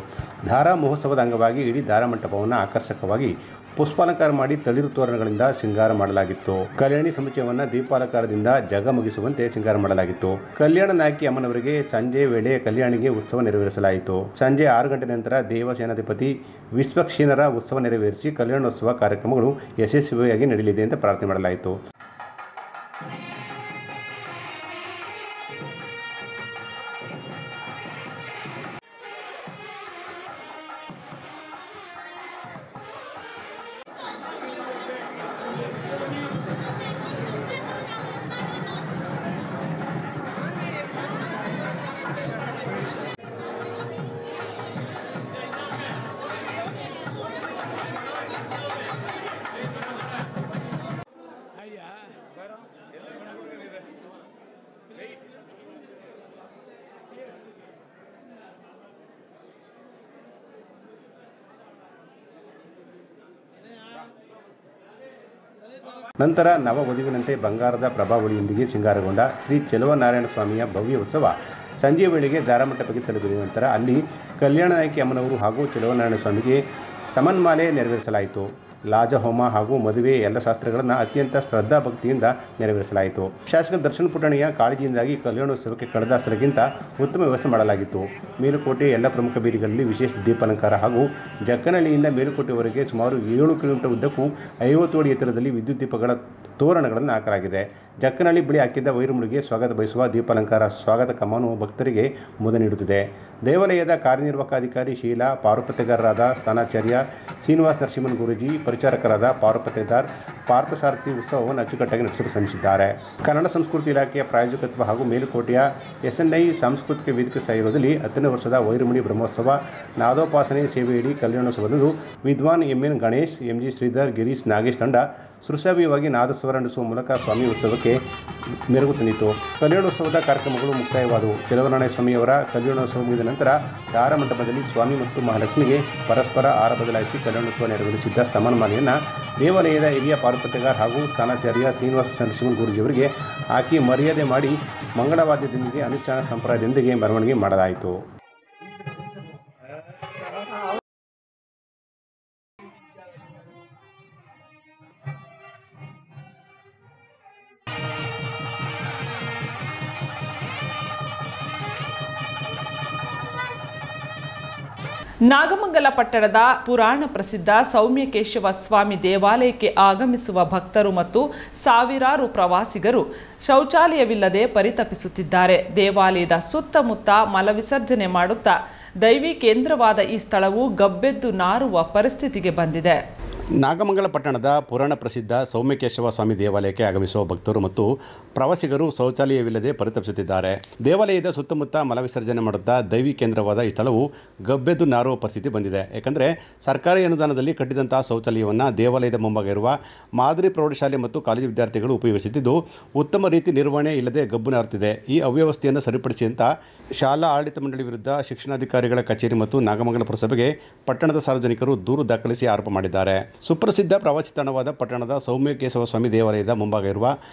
ಧಾರಾ ಮಹೋತ್ಸವದ ಅಂಗವಾಗಿ ಇಡೀ ಧಾರಾಮಂಟಪವನ್ನು ಆಕರ್ಷಕವಾಗಿ ಪುಷ್ಪಾಲಂಕಾರ ಮಾಡಿ ತಳಿರು ತೋರಣಗಳಿಂದ ಶೃಂಗಾರ ಮಾಡಲಾಗಿತ್ತು. ಕಲ್ಯಾಣಿ ಸಮುಚ್ಚಯವನ್ನು ದೀಪಾಲಂಕಾರದಿಂದ ಜಗಮಗಿಸುವಂತೆ ಶೃಂಗಾರ ಮಾಡಲಾಗಿತ್ತು. ಕಲ್ಯಾಣ ನಾಯಕಿ ಅಮ್ಮನವರಿಗೆ ಸಂಜೆ ವೇಳೆ ಕಲ್ಯಾಣಿಗೆ ಉತ್ಸವ ನೆರವೇರಿಸಲಾಯಿತು. ಸಂಜೆ 6 ಗಂಟೆ ನಂತರ ದೇವಸೇನಾಧಿಪತಿ ವಿಶ್ವಕ್ಷೇನರ ಉತ್ಸವ ನೆರವೇರಿಸಿ ಕಲ್ಯಾಣೋತ್ಸವ ಕಾರ್ಯಕ್ರಮಗಳು ಯಶಸ್ವಿಯಾಗಿ ನಡೆಯಲಿದೆ ಅಂತ ಪ್ರಾರ್ಥನೆ ಮಾಡಲಾಯಿತು. ನಂತರ ನವವಧುವಿನಂತೆ ಬಂಗಾರದ ಪ್ರಭಾವಳಿಯೊಂದಿಗೆ ಶೃಂಗಾರಗೊಂಡ ಶ್ರೀ ಚೆಲುವನಾರಾಯಣ ಸ್ವಾಮಿಯ ಭವ್ಯ ಉತ್ಸವ ಸಂಜೆಯ ವೇಳೆಗೆ ಧಾರಾಮಂಟಪಕ್ಕೆ ತಲುಪಿದ ನಂತರ ಅಲ್ಲಿ ಕಲ್ಯಾಣ ನಾಯಕಿ ಅಮ್ಮನವರು ಹಾಗೂ ಚೆಲುವನಾರಾಯಣ ಸ್ವಾಮಿಗೆ ಸಮನ್ಮಾಲೆ ನೆರವೇರಿಸಲಾಯಿತು. ಲಾಜಹೋಮ ಹಾಗೂ ಮದುವೆ ಎಲ್ಲ ಶಾಸ್ತ್ರಗಳನ್ನು ಅತ್ಯಂತ ಶ್ರದ್ಧಾ ಭಕ್ತಿಯಿಂದ ನೆರವೇರಿಸಲಾಯಿತು. ಶಾಸಕ ದರ್ಶನ್ ಪುಟ್ಟಣಿಯ ಕಾಳಜಿಯಿಂದಾಗಿ ಕಲ್ಯಾಣೋತ್ಸವಕ್ಕೆ ಕಳೆದ ಸಲಕ್ಕಿಂತ ಉತ್ತಮ ವ್ಯವಸ್ಥೆ ಮಾಡಲಾಗಿತ್ತು. ಮೇಲುಕೋಟೆ ಎಲ್ಲ ಪ್ರಮುಖ ಬೀದಿಗಳಲ್ಲಿ ವಿಶೇಷ ದೀಪಾಲಂಕಾರ ಹಾಗೂ ಜಕ್ಕನಹಳ್ಳಿಯಿಂದ ಮೇಲುಕೋಟೆವರೆಗೆ ಸುಮಾರು 7 ಕಿಲೋಮೀಟರ್ ಉದ್ದಕ್ಕೂ 50 ಅಡಿ ಎತ್ತರದಲ್ಲಿ ವಿದ್ಯುತ್ ದೀಪಗಳ ತೋರಣಗಳನ್ನು ಹಾಕಲಾಗಿದೆ. ಜಕ್ಕನಹಳ್ಳಿ ಬಳಿ ಹಾಕಿದ್ದ ವೈರಮುಡಿಗೆ ಸ್ವಾಗತ ಬಯಸುವ ದೀಪಾಲಂಕಾರ ಸ್ವಾಗತ ಕಮಾನು ಭಕ್ತರಿಗೆ ಮುದ ನೀಡುತ್ತಿದೆ. ದೇವಾಲಯದ ಕಾರ್ಯನಿರ್ವಾಹಕ ಅಧಿಕಾರಿ ಶೀಲಾ, ಪಾರುಪತ್ಯಗಾರರಾದ ಸ್ಥಾನಾಚಾರ್ಯ ಶ್ರೀನಿವಾಸ ನರಸಿಂಹನ್ ಗುರೂಜಿ, ಪರಿಚಾರಕರಾದ ಪಾರುಪತ್ಯದಾರ್ ಪಾರ್ಥಸಾರಥಿ ಉತ್ಸವವನ್ನು ಅಚ್ಚುಕಟ್ಟಾಗಿ ನಡೆಸಲು ಶ್ರಮಿಸಿದ್ದಾರೆ. ಕನ್ನಡ ಸಂಸ್ಕೃತಿ ಇಲಾಖೆಯ ಪ್ರಾಯೋಜಕತ್ವ ಹಾಗೂ ಮೇಲುಕೋಟೆಯ SNI ಸಾಂಸ್ಕೃತಿಕ ವೇದಿಕೆ ಸಹಯೋಗದಲ್ಲಿ 10ನೇ ವರ್ಷದ ವೈರಮುಡಿ ಬ್ರಹ್ಮೋತ್ಸವ ನಾದೋಪಾಸನೆ ಸೇವೆಯಡಿ ಕಲ್ಯಾಣೋತ್ಸವದಂದು ವಿದ್ವಾನ್ MN ಗಣೇಶ್, MG ಶ್ರೀಧರ್, ಗಿರೀಶ್, ನಾಗೇಶ್ ತಂಡ ಸುಶ್ರಾವ್ಯವಾಗಿ ನಾದಸ್ವರ ನಡೆಸುವ ಮೂಲಕ ಸ್ವಾಮಿ ಉತ್ಸವಕ್ಕೆ ಮೆರುಗು ತಂದಿತು. ಕಲ್ಯಾಣೋತ್ಸವದ ಕಾರ್ಯಕ್ರಮಗಳು ಮುಕ್ತಾಯವಾದವು. ಚೆಲುವನಾರಾಯಣ ಸ್ವಾಮಿಯವರ ಕಲ್ಯಾಣೋತ್ಸವ ಮುಗಿದ ನಂತರ ಧಾರಾಮಂಟಪದಲ್ಲಿ ಸ್ವಾಮಿ ಮತ್ತು ಮಹಾಲಕ್ಷ್ಮಿಗೆ ಪರಸ್ಪರ ಹಾರ ಬದಲಾಯಿಸಿ ಕಲ್ಯಾಣೋತ್ಸವ ನೆರವೇರಿಸಿದ್ದ ಸಮನ್ಮಾಲೆಯನ್ನು ದೇವಾಲಯದ ಹಿರಿಯ ಪಾರುಪತ್ಯಗಾರ್ ಹಾಗೂ ಸ್ಥಾನಾಚಾರ್ಯ ಶ್ರೀನಿವಾಸ ನರಸಿಂಹನ್ ಗುರೂಜಿಯವರಿಗೆ ಹಾಕಿ ಮರ್ಯಾದೆ ಮಾಡಿ ಮಂಗಳವಾದ್ಯದೊಂದಿಗೆ ಅನುಷ್ಠಾನ ಸಂಪ್ರದಾಯದೊಂದಿಗೆ ಮೆರವಣಿಗೆ ಮಾಡಲಾಯಿತು. ನಾಗಮಂಗಲ ಪಟ್ಟಣದ ಪುರಾಣ ಪ್ರಸಿದ್ಧ ಸೌಮ್ಯಕೇಶವ ಸ್ವಾಮಿ ದೇವಾಲಯಕ್ಕೆ ಆಗಮಿಸುವ ಭಕ್ತರು ಮತ್ತು ಸಾವಿರಾರು ಪ್ರವಾಸಿಗರು ಶೌಚಾಲಯವಿಲ್ಲದೆ ಪರಿತಪಿಸುತ್ತಿದ್ದಾರೆ. ದೇವಾಲಯದ ಸುತ್ತಮುತ್ತ ಮಲವಿಸರ್ಜನೆ ಮಾಡುತ್ತಾ ದೈವಿ ಕೇಂದ್ರವಾದ ಈ ಸ್ಥಳವು ಗಬ್ಬೆದ್ದು ನಾರುವ ಪರಿಸ್ಥಿತಿಗೆ ಬಂದಿದೆ. ನಾಗಮಂಗಲ ಪಟ್ಟಣದ ಪುರಾಣ ಪ್ರಸಿದ್ಧ ಸೌಮ್ಯಕೇಶವ ಸ್ವಾಮಿ ದೇವಾಲಯಕ್ಕೆ ಆಗಮಿಸುವ ಭಕ್ತರು ಮತ್ತು ಪ್ರವಾಸಿಗರು ಶೌಚಾಲಯವಿಲ್ಲದೆ ಪರಿತಪಿಸುತ್ತಿದ್ದಾರೆ. ದೇವಾಲಯದ ಸುತ್ತಮುತ್ತ ಮಲವಿಸರ್ಜನೆ ಮಾಡುತ್ತಾ ದೈವಿ ಕೇಂದ್ರವಾದ ಈ ಸ್ಥಳವು ಗಬ್ಬೆದ್ದು ನಾರುವ ಪರಿಸ್ಥಿತಿ ಬಂದಿದೆ. ಯಾಕಂದರೆ ಸರ್ಕಾರಿ ಅನುದಾನದಲ್ಲಿ ಕಟ್ಟಿದಂತಹ ಶೌಚಾಲಯವನ್ನು ದೇವಾಲಯದ ಮುಂಭಾಗ ಇರುವ ಮಾದರಿ ಪ್ರೌಢಶಾಲೆ ಮತ್ತು ಕಾಲೇಜು ವಿದ್ಯಾರ್ಥಿಗಳು ಉಪಯೋಗಿಸುತ್ತಿದ್ದು ಉತ್ತಮ ರೀತಿ ನಿರ್ವಹಣೆ ಇಲ್ಲದೆ ಗಬ್ಬು ನಾರುತ್ತಿದೆ. ಈ ಅವ್ಯವಸ್ಥೆಯನ್ನು ಸರಿಪಡಿಸಿ ಅಂತ ಶಾಲಾ ಆಡಳಿತ ಮಂಡಳಿ ವಿರುದ್ಧ ಶಿಕ್ಷಣಾಧಿಕಾರಿಗಳ ಕಚೇರಿ ಮತ್ತು ನಾಗಮಂಗಲ ಪುರಸಭೆಗೆ ಪಟ್ಟಣದ ಸಾರ್ವಜನಿಕರು ದೂರು ದಾಖಲಿಸಿ ಆರೋಪ ಮಾಡಿದ್ದಾರೆ. ಸುಪ್ರಸಿದ್ಧ ಪ್ರವಾಸಿ ತಾಣವಾದ ಪಟ್ಟಣದ ಸೌಮ್ಯಕೇಶವ ಸ್ವಾಮಿ ದೇವಾಲಯದ ಮುಂಭಾಗ ಇರುವ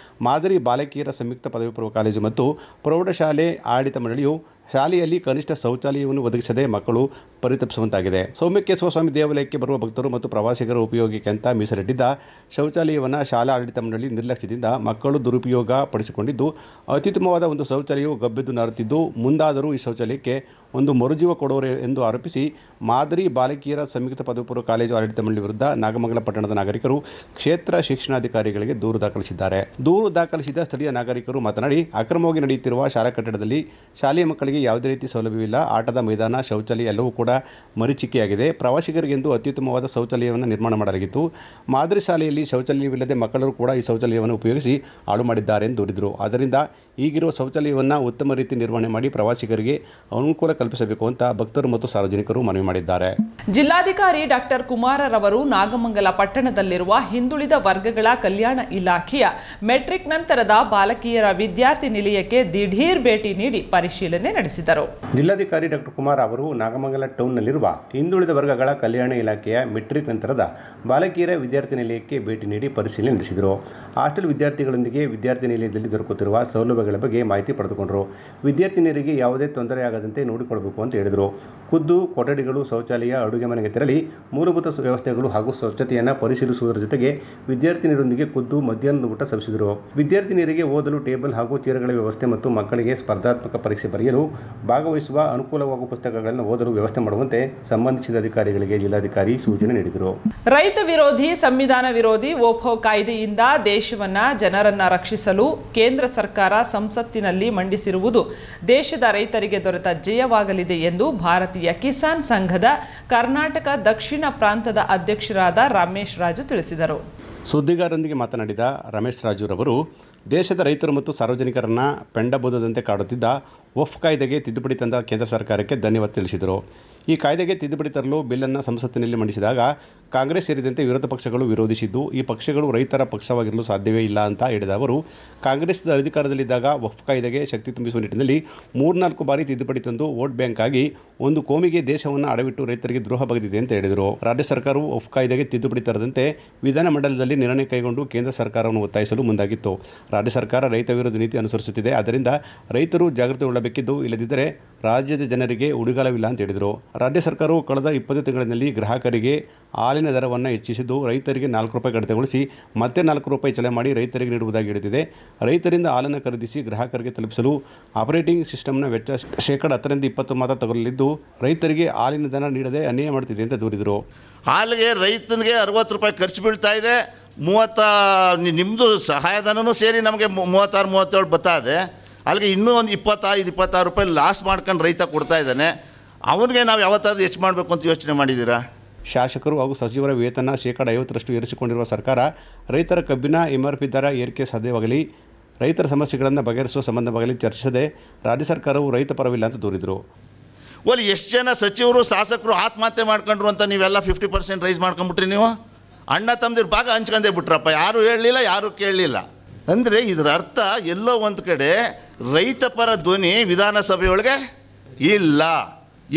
ಮಾದರಿ ಬಾಲಕಿಯರ ಸಂಯುಕ್ತ ಪದವಿ ಪೂರ್ವ ಕಾಲೇಜು ಮತ್ತು ಪ್ರೌಢಶಾಲೆ ಆಡಳಿತ ಮಂಡಳಿಯು ಶಾಲೆಯಲ್ಲಿ ಕನಿಷ್ಠ ಶೌಚಾಲಯವನ್ನು ಒದಗಿಸದೆ ಮಕ್ಕಳು ಪರಿತಪಿಸುವಂತಾಗಿದೆ. ಸೌಮ್ಯಕೇಶವ ಸ್ವಾಮಿ ದೇವಾಲಯಕ್ಕೆ ಬರುವ ಭಕ್ತರು ಮತ್ತು ಪ್ರವಾಸಿಗರ ಉಪಯೋಗಕ್ಕೆ ಅಂತ ಮೀಸಲಿಟ್ಟಿದ್ದ ಶೌಚಾಲಯವನ್ನು ಶಾಲಾ ಆಡಳಿತ ಮಂಡಳಿ ನಿರ್ಲಕ್ಷ್ಯದಿಂದ ಮಕ್ಕಳು ದುರುಪಯೋಗ ಪಡಿಸಿಕೊಂಡಿದ್ದು, ಅತ್ಯುತ್ತಮವಾದ ಒಂದು ಶೌಚಾಲಯವು ಗಬ್ಬೆದ್ದು ನಾರುತ್ತಿದ್ದು, ಮುಂದಾದರೂ ಈ ಶೌಚಾಲಯಕ್ಕೆ ಒಂದು ಮರುಜೀವ ಕೊಡುವರು ಎಂದು ಆರೋಪಿಸಿ ಮಾದರಿ ಬಾಲಕಿಯರ ಸಂಯುಕ್ತ ಪದವಿ ಪೂರ್ವ ಕಾಲೇಜು ಆಡಳಿತ ಮಂಡಳಿ ವಿರುದ್ಧ ನಾಗಮಂಗಲ ಪಟ್ಟಣದ ನಾಗರಿಕರು ಕ್ಷೇತ್ರ ಶಿಕ್ಷಣಾಧಿಕಾರಿಗಳಿಗೆ ದೂರು ದಾಖಲಿಸಿದ್ದಾರೆ. ದೂರು ದಾಖಲಿಸಿದ ಸ್ಥಳೀಯ ನಾಗರಿಕರು ಮಾತನಾಡಿ, ಅಕ್ರಮವಾಗಿ ನಡೆಯುತ್ತಿರುವ ಶಾಲಾ ಕಟ್ಟಡದಲ್ಲಿ ಶಾಲೆಯ ಮಕ್ಕಳಿಗೆ ಯಾವುದೇ ರೀತಿ ಸೌಲಭ್ಯವಿಲ್ಲ. ಆಟದ ಮೈದಾನ, ಶೌಚಾಲಯ ಎಲ್ಲವೂ ಕೂಡ ಮರೀಚಿಕೆಯಾಗಿದೆ. ಪ್ರವಾಸಿಗರಿಗೆಂದು ಅತ್ಯುತ್ತಮವಾದ ಶೌಚಾಲಯವನ್ನು ನಿರ್ಮಾಣ ಮಾಡಲಾಗಿತ್ತು. ಮಾದರಿ ಶಾಲೆಯಲ್ಲಿ ಶೌಚಾಲಯವಿಲ್ಲದೆ ಮಕ್ಕಳು ಕೂಡ ಈ ಶೌಚಾಲಯವನ್ನು ಉಪಯೋಗಿಸಿ ಹಾಳು ಮಾಡಿದ್ದಾರೆ ಎಂದು ದೂರಿದರು. ಆದ್ದರಿಂದ ಈಗಿರುವ ಶೌಚಾಲಯವನ್ನು ಉತ್ತಮ ರೀತಿ ನಿರ್ವಹಣೆ ಮಾಡಿ ಪ್ರವಾಸಿಗರಿಗೆ ಅನುಕೂಲ ಕಲ್ಪಿಸಬೇಕು ಅಂತ ಭಕ್ತರು ಮತ್ತು ಸಾರ್ವಜನಿಕರು ಮನವಿ ಮಾಡಿದ್ದಾರೆ. ಜಿಲ್ಲಾಧಿಕಾರಿ ಡಾಕ್ಟರ್ ಕುಮಾರರವರು ನಾಗಮಂಗಲ ಪಟ್ಟಣದಲ್ಲಿರುವ ಹಿಂದುಳಿದ ವರ್ಗಗಳ ಕಲ್ಯಾಣ ಇಲಾಖೆಯ ಮೆಟ್ರಿಕ್ ನಂತರದ ಬಾಲಕಿಯರ ವಿದ್ಯಾರ್ಥಿ ನಿಲಯಕ್ಕೆ ದಿಢೀರ್ ಭೇಟಿ ನೀಡಿ ಪರಿಶೀಲನೆ ನಡೆಸಿದರು. ಜಿಲ್ಲಾಧಿಕಾರಿ ಡಾಕ್ಟರ್ ಕುಮಾರ್ ಅವರು ನಾಗಮಂಗಲ ಟೌನ್ನಲ್ಲಿರುವ ಹಿಂದುಳಿದ ವರ್ಗಗಳ ಕಲ್ಯಾಣ ಇಲಾಖೆಯ ಮೆಟ್ರಿಕ್ ನಂತರದ ಬಾಲಕಿಯರ ವಿದ್ಯಾರ್ಥಿ ನಿಲಯಕ್ಕೆ ಭೇಟಿ ನೀಡಿ ಪರಿಶೀಲನೆ ನಡೆಸಿದರು. ಹಾಸ್ಟೆಲ್ ವಿದ್ಯಾರ್ಥಿಗಳೊಂದಿಗೆ ವಿದ್ಯಾರ್ಥಿ ನಿಲಯದಲ್ಲಿ ದೊರಕುತ್ತಿರುವ ಸೌಲಭ್ಯಗಳ ಬಗ್ಗೆ ಮಾಹಿತಿ ಪಡೆದುಕೊಂಡರು. ವಿದ್ಯಾರ್ಥಿನಿಯರಿಗೆ ಯಾವುದೇ ತೊಂದರೆಯಾಗದಂತೆ ನೋಡಿಕೊಳ್ಳಬೇಕು ಅಂತ ಹೇಳಿದರು. ಖುದ್ದು ಕೊಠಡಿಗಳು, ಶೌಚಾಲಯ, ಅಡುಗೆ ಮನೆಗೆ ತೆರಳಿ ಮೂಲಭೂತ ವ್ಯವಸ್ಥೆಗಳು ಹಾಗೂ ಸ್ವಚ್ಛತೆಯನ್ನು ಪರಿಶೀಲಿಸುವುದರ ಜೊತೆಗೆ ವಿದ್ಯಾರ್ಥಿನಿಯರೊಂದಿಗೆ ಖುದ್ದು ಮಧ್ಯಾಹ್ನದ ಊಟ ಸಲ್ಲಿಸಿದರು. ವಿದ್ಯಾರ್ಥಿನಿಯರಿಗೆ ಓದಲು ಟೇಬಲ್ ಹಾಗೂ ಚೇರ್ಗಳ ವ್ಯವಸ್ಥೆ ಮತ್ತು ಮಕ್ಕಳಿಗೆ ಸ್ಪರ್ಧಾತ್ಮಕ ಪರೀಕ್ಷೆ ಬರೆಯಲು ಭಾಗವಹಿಸುವ ಅನುಕೂಲವಾಗುವ ಪುಸ್ತಕಗಳನ್ನು ಓದಲು ವ್ಯವಸ್ಥೆ ಮಾಡುವಂತೆ ಸಂಬಂಧಿಸಿದ ಅಧಿಕಾರಿಗಳಿಗೆ ಜಿಲ್ಲಾಧಿಕಾರಿ ಸೂಚನೆ ನೀಡಿದರು. ರೈತ ವಿರೋಧಿ, ಸಂವಿಧಾನ ವಿರೋಧಿ ವೋಫೋ ಕಾಯ್ದೆಯಿಂದ ದೇಶವನ್ನ ಜನರನ್ನ ರಕ್ಷಿಸಲು ಕೇಂದ್ರ ಸರ್ಕಾರ ಸಂಸತ್ತಿನಲ್ಲಿ ಮಂಡಿಸಿರುವುದು ದೇಶದ ರೈತರಿಗೆ ದೊರೆತ ಜಯವಾಗಲಿದೆ ಎಂದು ಭಾರತೀಯ ಕಿಸಾನ್ ಸಂಘದ ಕರ್ನಾಟಕ ದಕ್ಷಿಣ ಪ್ರಾಂತದ ಅಧ್ಯಕ್ಷರಾದ ರಮೇಶ್ ರಾಜು ತಿಳಿಸಿದರು. ಸುದ್ದಿಗಾರರೊಂದಿಗೆ ಮಾತನಾಡಿದ ರಮೇಶ್ ರಾಜುರವರು, ದೇಶದ ರೈತರು ಮತ್ತು ಸಾರ್ವಜನಿಕರನ್ನು ಪೆಂಡಬೋಧದಂತೆ ಕಾಡುತ್ತಿದ್ದ ವಫ್ ಕಾಯ್ದೆಗೆ ತಿದ್ದುಪಡಿ ತಂದ ಕೇಂದ್ರ ಸರ್ಕಾರಕ್ಕೆ ಧನ್ಯವಾದ ತಿಳಿಸಿದರು. ಈ ಕಾಯ್ದೆಗೆ ತಿದ್ದುಪಡಿ ತರಲು ಬಿಲ್ಲನ್ನು ಸಂಸತ್ತಿನಲ್ಲಿ ಮಂಡಿಸಿದಾಗ ಕಾಂಗ್ರೆಸ್ ಸೇರಿದಂತೆ ವಿರೋಧ ಪಕ್ಷಗಳು ವಿರೋಧಿಸಿದ್ದು, ಈ ಪಕ್ಷಗಳು ರೈತರ ಪಕ್ಷವಾಗಿರಲು ಸಾಧ್ಯವೇ ಇಲ್ಲ ಅಂತ ಹೇಳಿದ ಅವರು, ಕಾಂಗ್ರೆಸ್ ಅಧಿಕಾರದಲ್ಲಿದ್ದಾಗ ವಫ್ ಕಾಯ್ದೆಗೆ ಶಕ್ತಿ ತುಂಬಿಸುವ ನಿಟ್ಟಿನಲ್ಲಿ 3-4 ಬಾರಿ ತಿದ್ದುಪಡಿ ತಂದು ವೋಟ್ ಬ್ಯಾಂಕ್ ಆಗಿ ಒಂದು ಕೋಮಿಗೆ ದೇಶವನ್ನು ಅಡವಿಟ್ಟು ರೈತರಿಗೆ ದ್ರೋಹ ಬಗೆದಿದೆ ಅಂತ ಹೇಳಿದರು. ರಾಜ್ಯ ಸರ್ಕಾರವು ವಫ್ ಕಾಯ್ದೆಗೆ ತಿದ್ದುಪಡಿ ತರದಂತೆ ವಿಧಾನಮಂಡಲದಲ್ಲಿ ನಿರ್ಣಯ ಕೈಗೊಂಡು ಕೇಂದ್ರ ಸರ್ಕಾರವನ್ನು ಒತ್ತಾಯಿಸಲು ಮುಂದಾಗಿತ್ತು. ರಾಜ್ಯ ಸರ್ಕಾರ ರೈತ ವಿರೋಧಿ ನೀತಿ ಅನುಸರಿಸುತ್ತಿದೆ. ಆದ್ದರಿಂದ ರೈತರು ಜಾಗೃತಿಗೊಳ್ಳಬೇಕಿದ್ದು, ಇಲ್ಲದಿದ್ದರೆ ರಾಜ್ಯದ ಜನರಿಗೆ ಉಳಿಗಾಲವಿಲ್ಲ ಅಂತ ಹೇಳಿದರು. ರಾಜ್ಯ ಸರ್ಕಾರವು ಕಳೆದ 20 ತಿಂಗಳಿನಲ್ಲಿ ಗ್ರಾಹಕರಿಗೆ ಹಾಲಿನ ದರವನ್ನು ಹೆಚ್ಚಿಸಿದ್ದು, ರೈತರಿಗೆ 4 ರೂಪಾಯಿ ಕಡಿತಗೊಳಿಸಿ ಮತ್ತೆ 4 ರೂಪಾಯಿ ಚಳೆ ಮಾಡಿ ರೈತರಿಗೆ ನೀಡುವುದಾಗಿ ಹೇಳಿದೆ. ರೈತರಿಂದ ಹಾಲನ್ನು ಖರೀದಿಸಿ ಗ್ರಾಹಕರಿಗೆ ತಲುಪಿಸಲು ಆಪರೇಟಿಂಗ್ ಸಿಸ್ಟಮ್ನ ವೆಚ್ಚ ಶೇಕಡ 10-20 ಮಾತ್ರ ತಗೊಳ್ಳಲಿದ್ದು, ರೈತರಿಗೆ ಹಾಲಿನ ದರ ನೀಡದೆ ಅನ್ಯಾಯ ಮಾಡುತ್ತಿದೆ ಅಂತ ದೂರಿದರು. ಹಾಲಿಗೆ ರೈತನಿಗೆ 60 ರೂಪಾಯಿ ಖರ್ಚು ಬೀಳ್ತಾ ಇದೆ. ನಿಮ್ಮದು ಸಹಾಯಧನೂ ಸೇರಿ ನಮಗೆ 36-37 ಬರ್ತಾ ಇದೆ. ಅಲ್ಲಿಗೆ ಇನ್ನೂ ಒಂದು 25-26 ರೂಪಾಯಿ ಲಾಸ್ ಮಾಡ್ಕೊಂಡು ರೈತ ಕೊಡ್ತಾ ಇದ್ದಾನೆ. ಅವನಿಗೆ ನಾವು ಯಾವತ್ತಾದ್ರೂ ಹೆಚ್ಚು ಮಾಡಬೇಕು ಅಂತ ಯೋಚನೆ ಮಾಡಿದ್ದೀರಾ? ಶಾಸಕರು ಹಾಗೂ ಸಚಿವರ ವೇತನ ಶೇಕಡ 50ರಷ್ಟು ಏರಿಸಿಕೊಂಡಿರುವ ಸರ್ಕಾರ ರೈತರ ಕಬ್ಬಿನ MRP ದರ ಏರಿಕೆ ಸಾಧ್ಯವಾಗಲಿ, ರೈತರ ಸಮಸ್ಯೆಗಳನ್ನು ಬಗೆಹರಿಸುವ ಸಂಬಂಧವಾಗಲಿ ಚರ್ಚಿಸದೆ ರಾಜ್ಯ ಸರ್ಕಾರವು ರೈತ ಪರವಿಲ್ಲ ಅಂತ ದೂರಿದರು. ಎಷ್ಟು ಜನ ಸಚಿವರು ಶಾಸಕರು ಆತ್ಮಹತ್ಯೆ ಮಾಡ್ಕೊಂಡ್ರು ಅಂತ ನೀವೆಲ್ಲ 50% ರೈಸ್ ಮಾಡ್ಕೊಂಬಿಟ್ರಿ. ನೀವು ಅಣ್ಣ ತಮ್ಮದಿರು ಭಾಗ ಹಂಚ್ಕೊಂಡೇ ಬಿಟ್ರಪ್ಪ. ಯಾರೂ ಹೇಳಲಿಲ್ಲ, ಯಾರೂ ಕೇಳಲಿಲ್ಲ. ಅಂದರೆ ಇದರ ಅರ್ಥ ಎಲ್ಲೋ ಒಂದು ಕಡೆ ರೈತ ಪರ ಧ್ವನಿ ವಿಧಾನಸಭೆಯೊಳಗೆ ಇಲ್ಲ.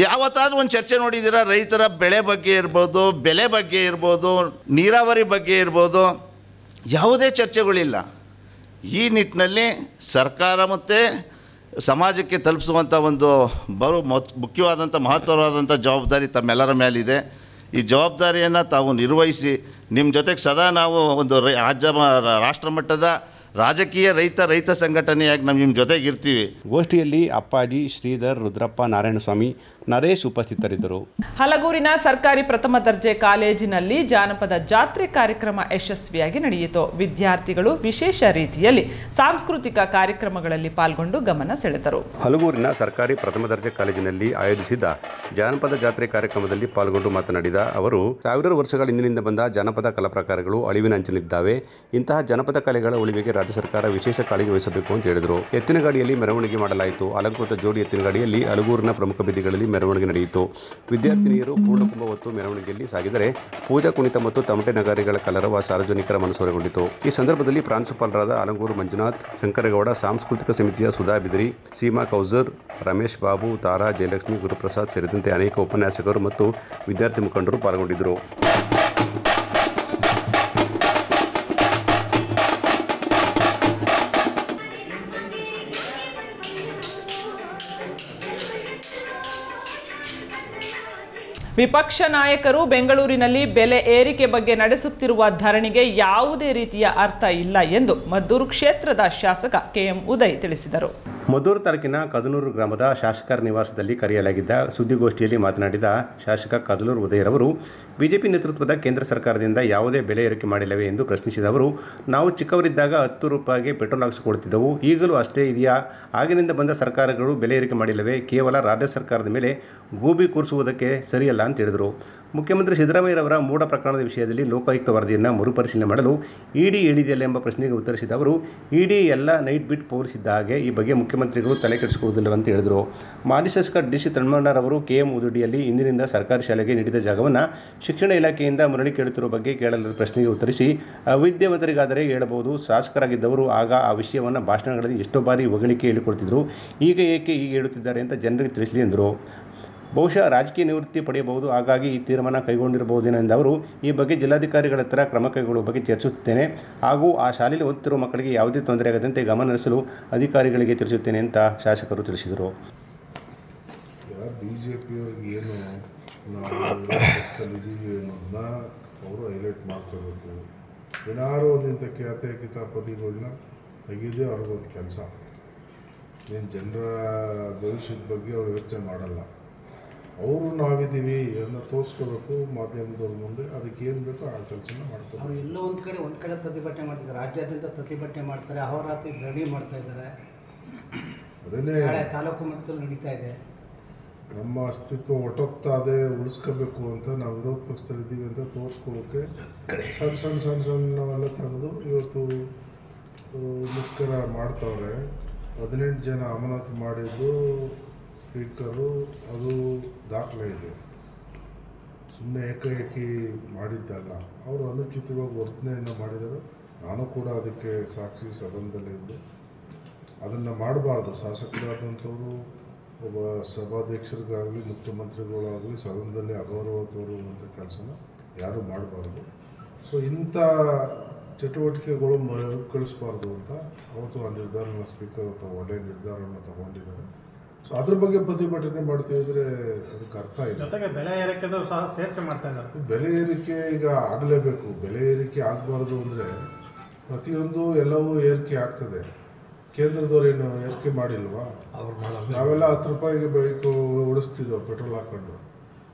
ಯಾವತ್ತಾದ್ರೂ ಒಂದು ಚರ್ಚೆ ನೋಡಿದ್ದೀರಾ? ರೈತರ ಬೆಳೆ ಬಗ್ಗೆ ಇರ್ಬೋದು, ಬೆಲೆ ಬಗ್ಗೆ ಇರ್ಬೋದು, ನೀರಾವರಿ ಬಗ್ಗೆ ಇರ್ಬೋದು, ಯಾವುದೇ ಚರ್ಚೆಗಳಿಲ್ಲ. ಈ ನಿಟ್ಟಿನಲ್ಲಿ ಸರ್ಕಾರ ಮತ್ತು ಸಮಾಜಕ್ಕೆ ತಲುಪಿಸುವಂಥ ಒಂದು ಮುಖ್ಯವಾದಂಥ ಮಹತ್ವವಾದಂಥ ಜವಾಬ್ದಾರಿ ತಮ್ಮೆಲ್ಲರ ಮೇಲಿದೆ. ಈ ಜವಾಬ್ದಾರಿಯನ್ನು ತಾವು ನಿರ್ವಹಿಸಿ ನಿಮ್ಮ ಜೊತೆಗೆ ಸದಾ ನಾವು ಒಂದು ರಾಷ್ಟ್ರ ಮಟ್ಟದ ರಾಜಕೀಯ ರೈತ ಸಂಘಟನೆಯಾಗಿ ನಾವು ನಿಮ್ಮ ಜೊತೆಗೆ ಇರ್ತೀವಿ. ಗೋಷ್ಠಿಯಲ್ಲಿ ಅಪ್ಪಾಜಿ, ಶ್ರೀಧರ್, ರುದ್ರಪ್ಪ, ನಾರಾಯಣಸ್ವಾಮಿ, ನರೇಶ್ ಉಪಸ್ಥಿತರಿದ್ದರು. ಹಲಗೂರಿನ ಸರ್ಕಾರಿ ಪ್ರಥಮ ದರ್ಜೆ ಕಾಲೇಜಿನಲ್ಲಿ ಜಾನಪದ ಜಾತ್ರೆ ಕಾರ್ಯಕ್ರಮ ಯಶಸ್ವಿಯಾಗಿ ನಡೆಯಿತು. ವಿದ್ಯಾರ್ಥಿಗಳು ವಿಶೇಷ ರೀತಿಯಲ್ಲಿ ಸಾಂಸ್ಕೃತಿಕ ಕಾರ್ಯಕ್ರಮಗಳಲ್ಲಿ ಪಾಲ್ಗೊಂಡು ಗಮನ ಸೆಳೆದರು. ಹಲಗೂರಿನ ಸರ್ಕಾರಿ ಪ್ರಥಮ ದರ್ಜೆ ಕಾಲೇಜಿನಲ್ಲಿ ಆಯೋಜಿಸಿದ್ದ ಜಾನಪದ ಜಾತ್ರೆ ಕಾರ್ಯಕ್ರಮದಲ್ಲಿ ಪಾಲ್ಗೊಂಡು ಮಾತನಾಡಿದ ಅವರು, ಸಾವಿರಾರು ವರ್ಷಗಳ ಹಿಂದಿನಿಂದ ಬಂದ ಜಾನಪದ ಕಲಾ ಪ್ರಕಾರಗಳು ಅಳಿವಿನ ಅಂಚಿನಲ್ಲಿದ್ದಾವೆ. ಇಂತಹ ಜಾನಪದ ಕಲೆಗಳ ಉಳಿವಿಗೆ ರಾಜ್ಯ ಸರ್ಕಾರ ವಿಶೇಷ ಕಾಳಜಿ ವಹಿಸಬೇಕು ಅಂತ ಹೇಳಿದರು. ಎತ್ತಿನ ಗಾಡಿಯಲ್ಲಿ ಮೆರವಣಿಗೆ ಮಾಡಲಾಯಿತು. ಅಲಂಕೃತ ಜೋಡಿ ಎತ್ತಿನ ಗಾಡಿಯಲ್ಲಿ ಹಲಗೂರಿನ ಪ್ರಮುಖ ಬೀದಿಗಳಲ್ಲಿ ಮೆರವಣಿಗೆ ನಡೆಯಿತು. ವಿದ್ಯಾರ್ಥಿನಿಯರು ಪೂರ್ಣಕುಂಭ ಹೊತ್ತು ಮೆರವಣಿಗೆಯಲ್ಲಿ ಸಾಗಿದರೆ ಪೂಜಾ ಕುಣಿತ ಮತ್ತು ತಮಟೆ ನಗಾರಿಗಳ ಕಲರವ ಸಾರ್ವಜನಿಕರ ಮನಸೂರೆಗೊಂಡಿತು. ಈ ಸಂದರ್ಭದಲ್ಲಿ ಪ್ರಾಂಶುಪಾಲರಾದ ಅಲಂಗೂರು ಮಂಜುನಾಥ್, ಶಂಕರಗೌಡ, ಸಾಂಸ್ಕೃತಿಕ ಸಮಿತಿಯ ಸುಧಾ ಬಿದ್ರಿ, ಸೀಮಾ ಕೌಜರ್, ರಮೇಶ್ ಬಾಬು, ತಾರಾ, ಜಯಲಕ್ಷ್ಮಿ, ಗುರುಪ್ರಸಾದ್ ಸೇರಿದಂತೆ ಅನೇಕ ಉಪನ್ಯಾಸಕರು ಮತ್ತು ವಿದ್ಯಾರ್ಥಿ ಮುಖಂಡರು ಪಾಲ್ಗೊಂಡಿದ್ದರು. ವಿಪಕ್ಷ ನಾಯಕರು ಬೆಂಗಳೂರಿನಲ್ಲಿ ಬೆಲೆ ಏರಿಕೆ ಬಗ್ಗೆ ನಡೆಸುತ್ತಿರುವ ಧರಣಿಗೆ ಯಾವುದೇ ರೀತಿಯ ಅರ್ಥ ಇಲ್ಲ ಎಂದು ಮದ್ದೂರು ಕ್ಷೇತ್ರದ ಶಾಸಕ ಕೆಎಂ ಉದಯ್ ತಿಳಿಸಿದರು. ಮದ್ದೂರು ತಾಲೂಕಿನ ಕದನೂರು ಗ್ರಾಮದ ಶಾಸಕರ ನಿವಾಸದಲ್ಲಿ ಕರೆಯಲಾಗಿದ್ದ ಸುದ್ದಿಗೋಷ್ಠಿಯಲ್ಲಿ ಮಾತನಾಡಿದ ಶಾಸಕ ಕದನೂರು ಉದಯರವರು ಬಿಜೆಪಿ ನೇತೃತ್ವದ ಕೇಂದ್ರ ಸರ್ಕಾರದಿಂದ ಯಾವುದೇ ಬೆಲೆ ಏರಿಕೆ ಮಾಡಿಲ್ಲವೇ ಎಂದು ಪ್ರಶ್ನಿಸಿದ ಅವರು, ನಾವು ಚಿಕ್ಕವರಿದ್ದಾಗ 10 ರೂಪಾಯಿಗೆ ಪೆಟ್ರೋಲ್ ಹಾಕಿಸಿಕೊಡ್ತಿದ್ದೆವು, ಈಗಲೂ ಅಷ್ಟೇ ಇದೆಯಾ? ಆಗಿನಿಂದ ಬಂದ ಸರ್ಕಾರಗಳು ಬೆಲೆ ಏರಿಕೆ ಮಾಡಿಲ್ಲವೇ? ಕೇವಲ ರಾಜ್ಯ ಸರ್ಕಾರದ ಮೇಲೆ ಗೂಬಿ ಕೂರಿಸುವುದಕ್ಕೆ ಸರಿಯಲ್ಲ ಅಂತ ಹೇಳಿದರು. ಮುಖ್ಯಮಂತ್ರಿ ಸಿದ್ದರಾಮಯ್ಯರವರ ಮೂಢ ಪ್ರಕರಣದ ವಿಷಯದಲ್ಲಿ ಲೋಕಾಯುಕ್ತ ವರದಿಯನ್ನು ಮರುಪರಿಶೀಲನೆ ಮಾಡಲು ಇಡಿ ಹೇಳಿದೆಯಲ್ಲ ಎಂಬ ಪ್ರಶ್ನೆಗೆ ಉತ್ತರಿಸಿದ ಅವರು, ಇಡಿ ಎಲ್ಲ ನೈಟ್ ಬಿಟ್ ಪೋಲಿಸಿದ್ದ ಹಾಗೆ ಈ ಬಗ್ಗೆ ಮುಖ್ಯಮಂತ್ರಿಗಳು ತಲೆ ಕೆಡಿಸಿಕೊಳ್ಳುವುದಿಲ್ಲವಂತ ಹೇಳಿದರು. ಮಾಜಿ ಶಾಸಕ ಡಿ.ಸಿ. ತಮ್ಮಣ್ಣರವರು ಕೆಎಂ ಉದುಡಿಯಲ್ಲಿ ಇಂದಿನಿಂದ ಸರ್ಕಾರಿ ಶಾಲೆಗೆ ನೀಡಿದ ಜಾಗವನ್ನು ಶಿಕ್ಷಣ ಇಲಾಖೆಯಿಂದ ಮರಳಿ ಕೇಳುತ್ತಿರುವ ಬಗ್ಗೆ ಕೇಳಲಾದ ಪ್ರಶ್ನೆಗೆ ಉತ್ತರಿಸಿ, ಅವಿದ್ಯಾವಂತರಿಗಾದರೆ ಹೇಳಬಹುದು, ಶಾಸಕರಾಗಿದ್ದವರು ಆಗ ಆ ವಿಷಯವನ್ನು ಭಾಷಣಗಳಲ್ಲಿ ಎಷ್ಟೋ ಬಾರಿ ಹೊಗಳಿಕೆ ಹೇಳಿಕೊಡ್ತಿದ್ರು, ಈಗ ಏಕೆ ಹೀಗೆ ಹೇಳುತ್ತಿದ್ದಾರೆ ಅಂತ ಜನರಿಗೆ ತಿಳಿಸಲಿ ಎಂದರು. ಬಹುಶಃ ರಾಜಕೀಯ ನಿವೃತ್ತಿ ಪಡೆಯಬಹುದು, ಹಾಗಾಗಿ ಈ ತೀರ್ಮಾನ ಕೈಗೊಂಡಿರಬಹುದೇನೋ ಎಂದ ಅವರು, ಈ ಬಗ್ಗೆ ಜಿಲ್ಲಾಧಿಕಾರಿಗಳ ಹತ್ರ ಕ್ರಮ ಕೈಗೊಳ್ಳುವ ಬಗ್ಗೆ ಚರ್ಚಿಸುತ್ತೇನೆ ಹಾಗೂ ಆ ಶಾಲೆಯಲ್ಲಿ ಓದುತ್ತಿರುವ ಮಕ್ಕಳಿಗೆ ಯಾವುದೇ ತೊಂದರೆ ಆಗದಂತೆ ಗಮನ ಹರಿಸಲು ಅಧಿಕಾರಿಗಳಿಗೆ ತಿಳಿಸುತ್ತೇನೆ ಅಂತ ಶಾಸಕರು ತಿಳಿಸಿದರು. ಬಿಜೆಪಿಯವ್ರಿಗೆ ಏನು ಇದೀವಿ ಅನ್ನೋದನ್ನ ಅವರು ಹೈಲೈಟ್ ಮಾಡ್ಕೋಬೇಕು. ಏನಾರು ಒಂದಿಂಥ ಖ್ಯಾತೆ ಕಿತಾಪತಿಗಳನ್ನ ತೆಗೆದೇ ಅವ್ರಿಗೊಂದು ಕೆಲಸ. ಏನು ಜನರ ಭವಿಷ್ಯದ ಬಗ್ಗೆ ಅವ್ರು ಯೋಚನೆ ಮಾಡಲ್ಲ. ಅವರು ನಾವಿದ್ದೀವಿ ಅದನ್ನು ತೋರಿಸ್ಕೋಬೇಕು ಮಾಧ್ಯಮದವ್ರ ಮುಂದೆ, ಅದಕ್ಕೆ ಏನು ಬೇಕೋ ಆ ಕೆಲಸನ ಮಾಡ್ತಾರೆ. ಅವರು ಎಲ್ಲೋ ಒಂದು ಕಡೆ ಪ್ರತಿಭಟನೆ ಮಾಡ್ತಿದ್ದಾರೆ, ರಾಜ್ಯಾದ್ಯಂತ ಪ್ರತಿಭಟನೆ ಮಾಡ್ತಾರೆ, ಅಹೋರಾತ್ರಿ ಧರಣಿ ಮಾಡ್ತಾ ಇದ್ದಾರೆ. ಅದನ್ನೇ ತಾಲೂಕು ಮಟ್ಟದಲ್ಲಿ ನಡೀತಾ ಇದೆ. ನಮ್ಮ ಅಸ್ತಿತ್ವ ಒಟ್ಟೊತ್ತಾದೆ ಉಳಿಸ್ಕೋಬೇಕು ಅಂತ ನಾವು ವಿರೋಧ ಪಕ್ಷದಲ್ಲಿದ್ದೀವಿ ಅಂತ ತೋರಿಸ್ಕೊಳ್ಳೋಕ್ಕೆ ಸಣ್ಣವೆಲ್ಲ ತೆಗೆದು ಇವತ್ತು ಮುಷ್ಕರ ಮಾಡ್ತವ್ರೆ. 18 ಜನ ಅಮಾನತು ಮಾಡಿದ್ದು ಸ್ಪೀಕರು, ಅದು ದಾಖಲೆ ಇದೆ. ಸುಮ್ಮನೆ ಏಕಾಏಕಿ ಮಾಡಿದ್ದಲ್ಲ, ಅವರು ಅನುಚಿತವಾಗಿ ವರ್ತನೆಯನ್ನು ಮಾಡಿದರು. ನಾನು ಕೂಡ ಅದಕ್ಕೆ ಸಾಕ್ಷಿ ಸದನದಲ್ಲಿ ಇದ್ದು. ಅದನ್ನು ಮಾಡಬಾರ್ದು. ಶಾಸಕರಾದಂಥವರು ಒಬ್ಬ ಸಭಾಧ್ಯಕ್ಷರಿಗಾಗಲಿ ಮುಖ್ಯಮಂತ್ರಿಗಳಾಗಲಿ ಸದನದಲ್ಲಿ ಅಗೌರವ ತೋರುವಂಥ ಕೆಲಸನ ಯಾರೂ ಮಾಡಬಾರ್ದು. ಸೊ ಇಂಥ ಚಟುವಟಿಕೆಗಳು ಕಳಿಸ್ಬಾರ್ದು ಅಂತ ಅವತ್ತು ಆ ನಿರ್ಧಾರನ ಸ್ಪೀಕರ್ ಅಥವಾ ಒಳ್ಳೆಯ ನಿರ್ಧಾರವನ್ನು ತಗೊಂಡಿದ್ದಾರೆ. ಸೊ ಅದ್ರ ಬಗ್ಗೆ ಪ್ರತಿಭಟನೆ ಮಾಡ್ತಿದ್ರೆ ಅದಕ್ಕೆ ಅರ್ಥ ಇಲ್ಲ. ಜೊತೆಗೆ ಬೆಲೆ ಏರಿಕೆ ಸಹ ಸೇರಿಸಿ ಮಾಡ್ತಾ ಇದ್ದಾರೆ. ಬೆಲೆ ಏರಿಕೆ ಈಗ ಆಗಲೇಬೇಕು. ಬೆಲೆ ಏರಿಕೆ ಆಗಬಾರ್ದು ಅಂದರೆ ಪ್ರತಿಯೊಂದು ಎಲ್ಲವೂ ಏರಿಕೆ ಆಗ್ತದೆ. ಕೇಂದ್ರದವ್ರೇನು ಏರಿಕೆ ಮಾಡಿಲ್ವಾ? ನಾವೆಲ್ಲ 10 ರೂಪಾಯಿಗೆ ಬೈಕು ಓಡಿಸ್ತಿದ್ದೆವು ಪೆಟ್ರೋಲ್ ಹಾಕ್ಕೊಂಡು.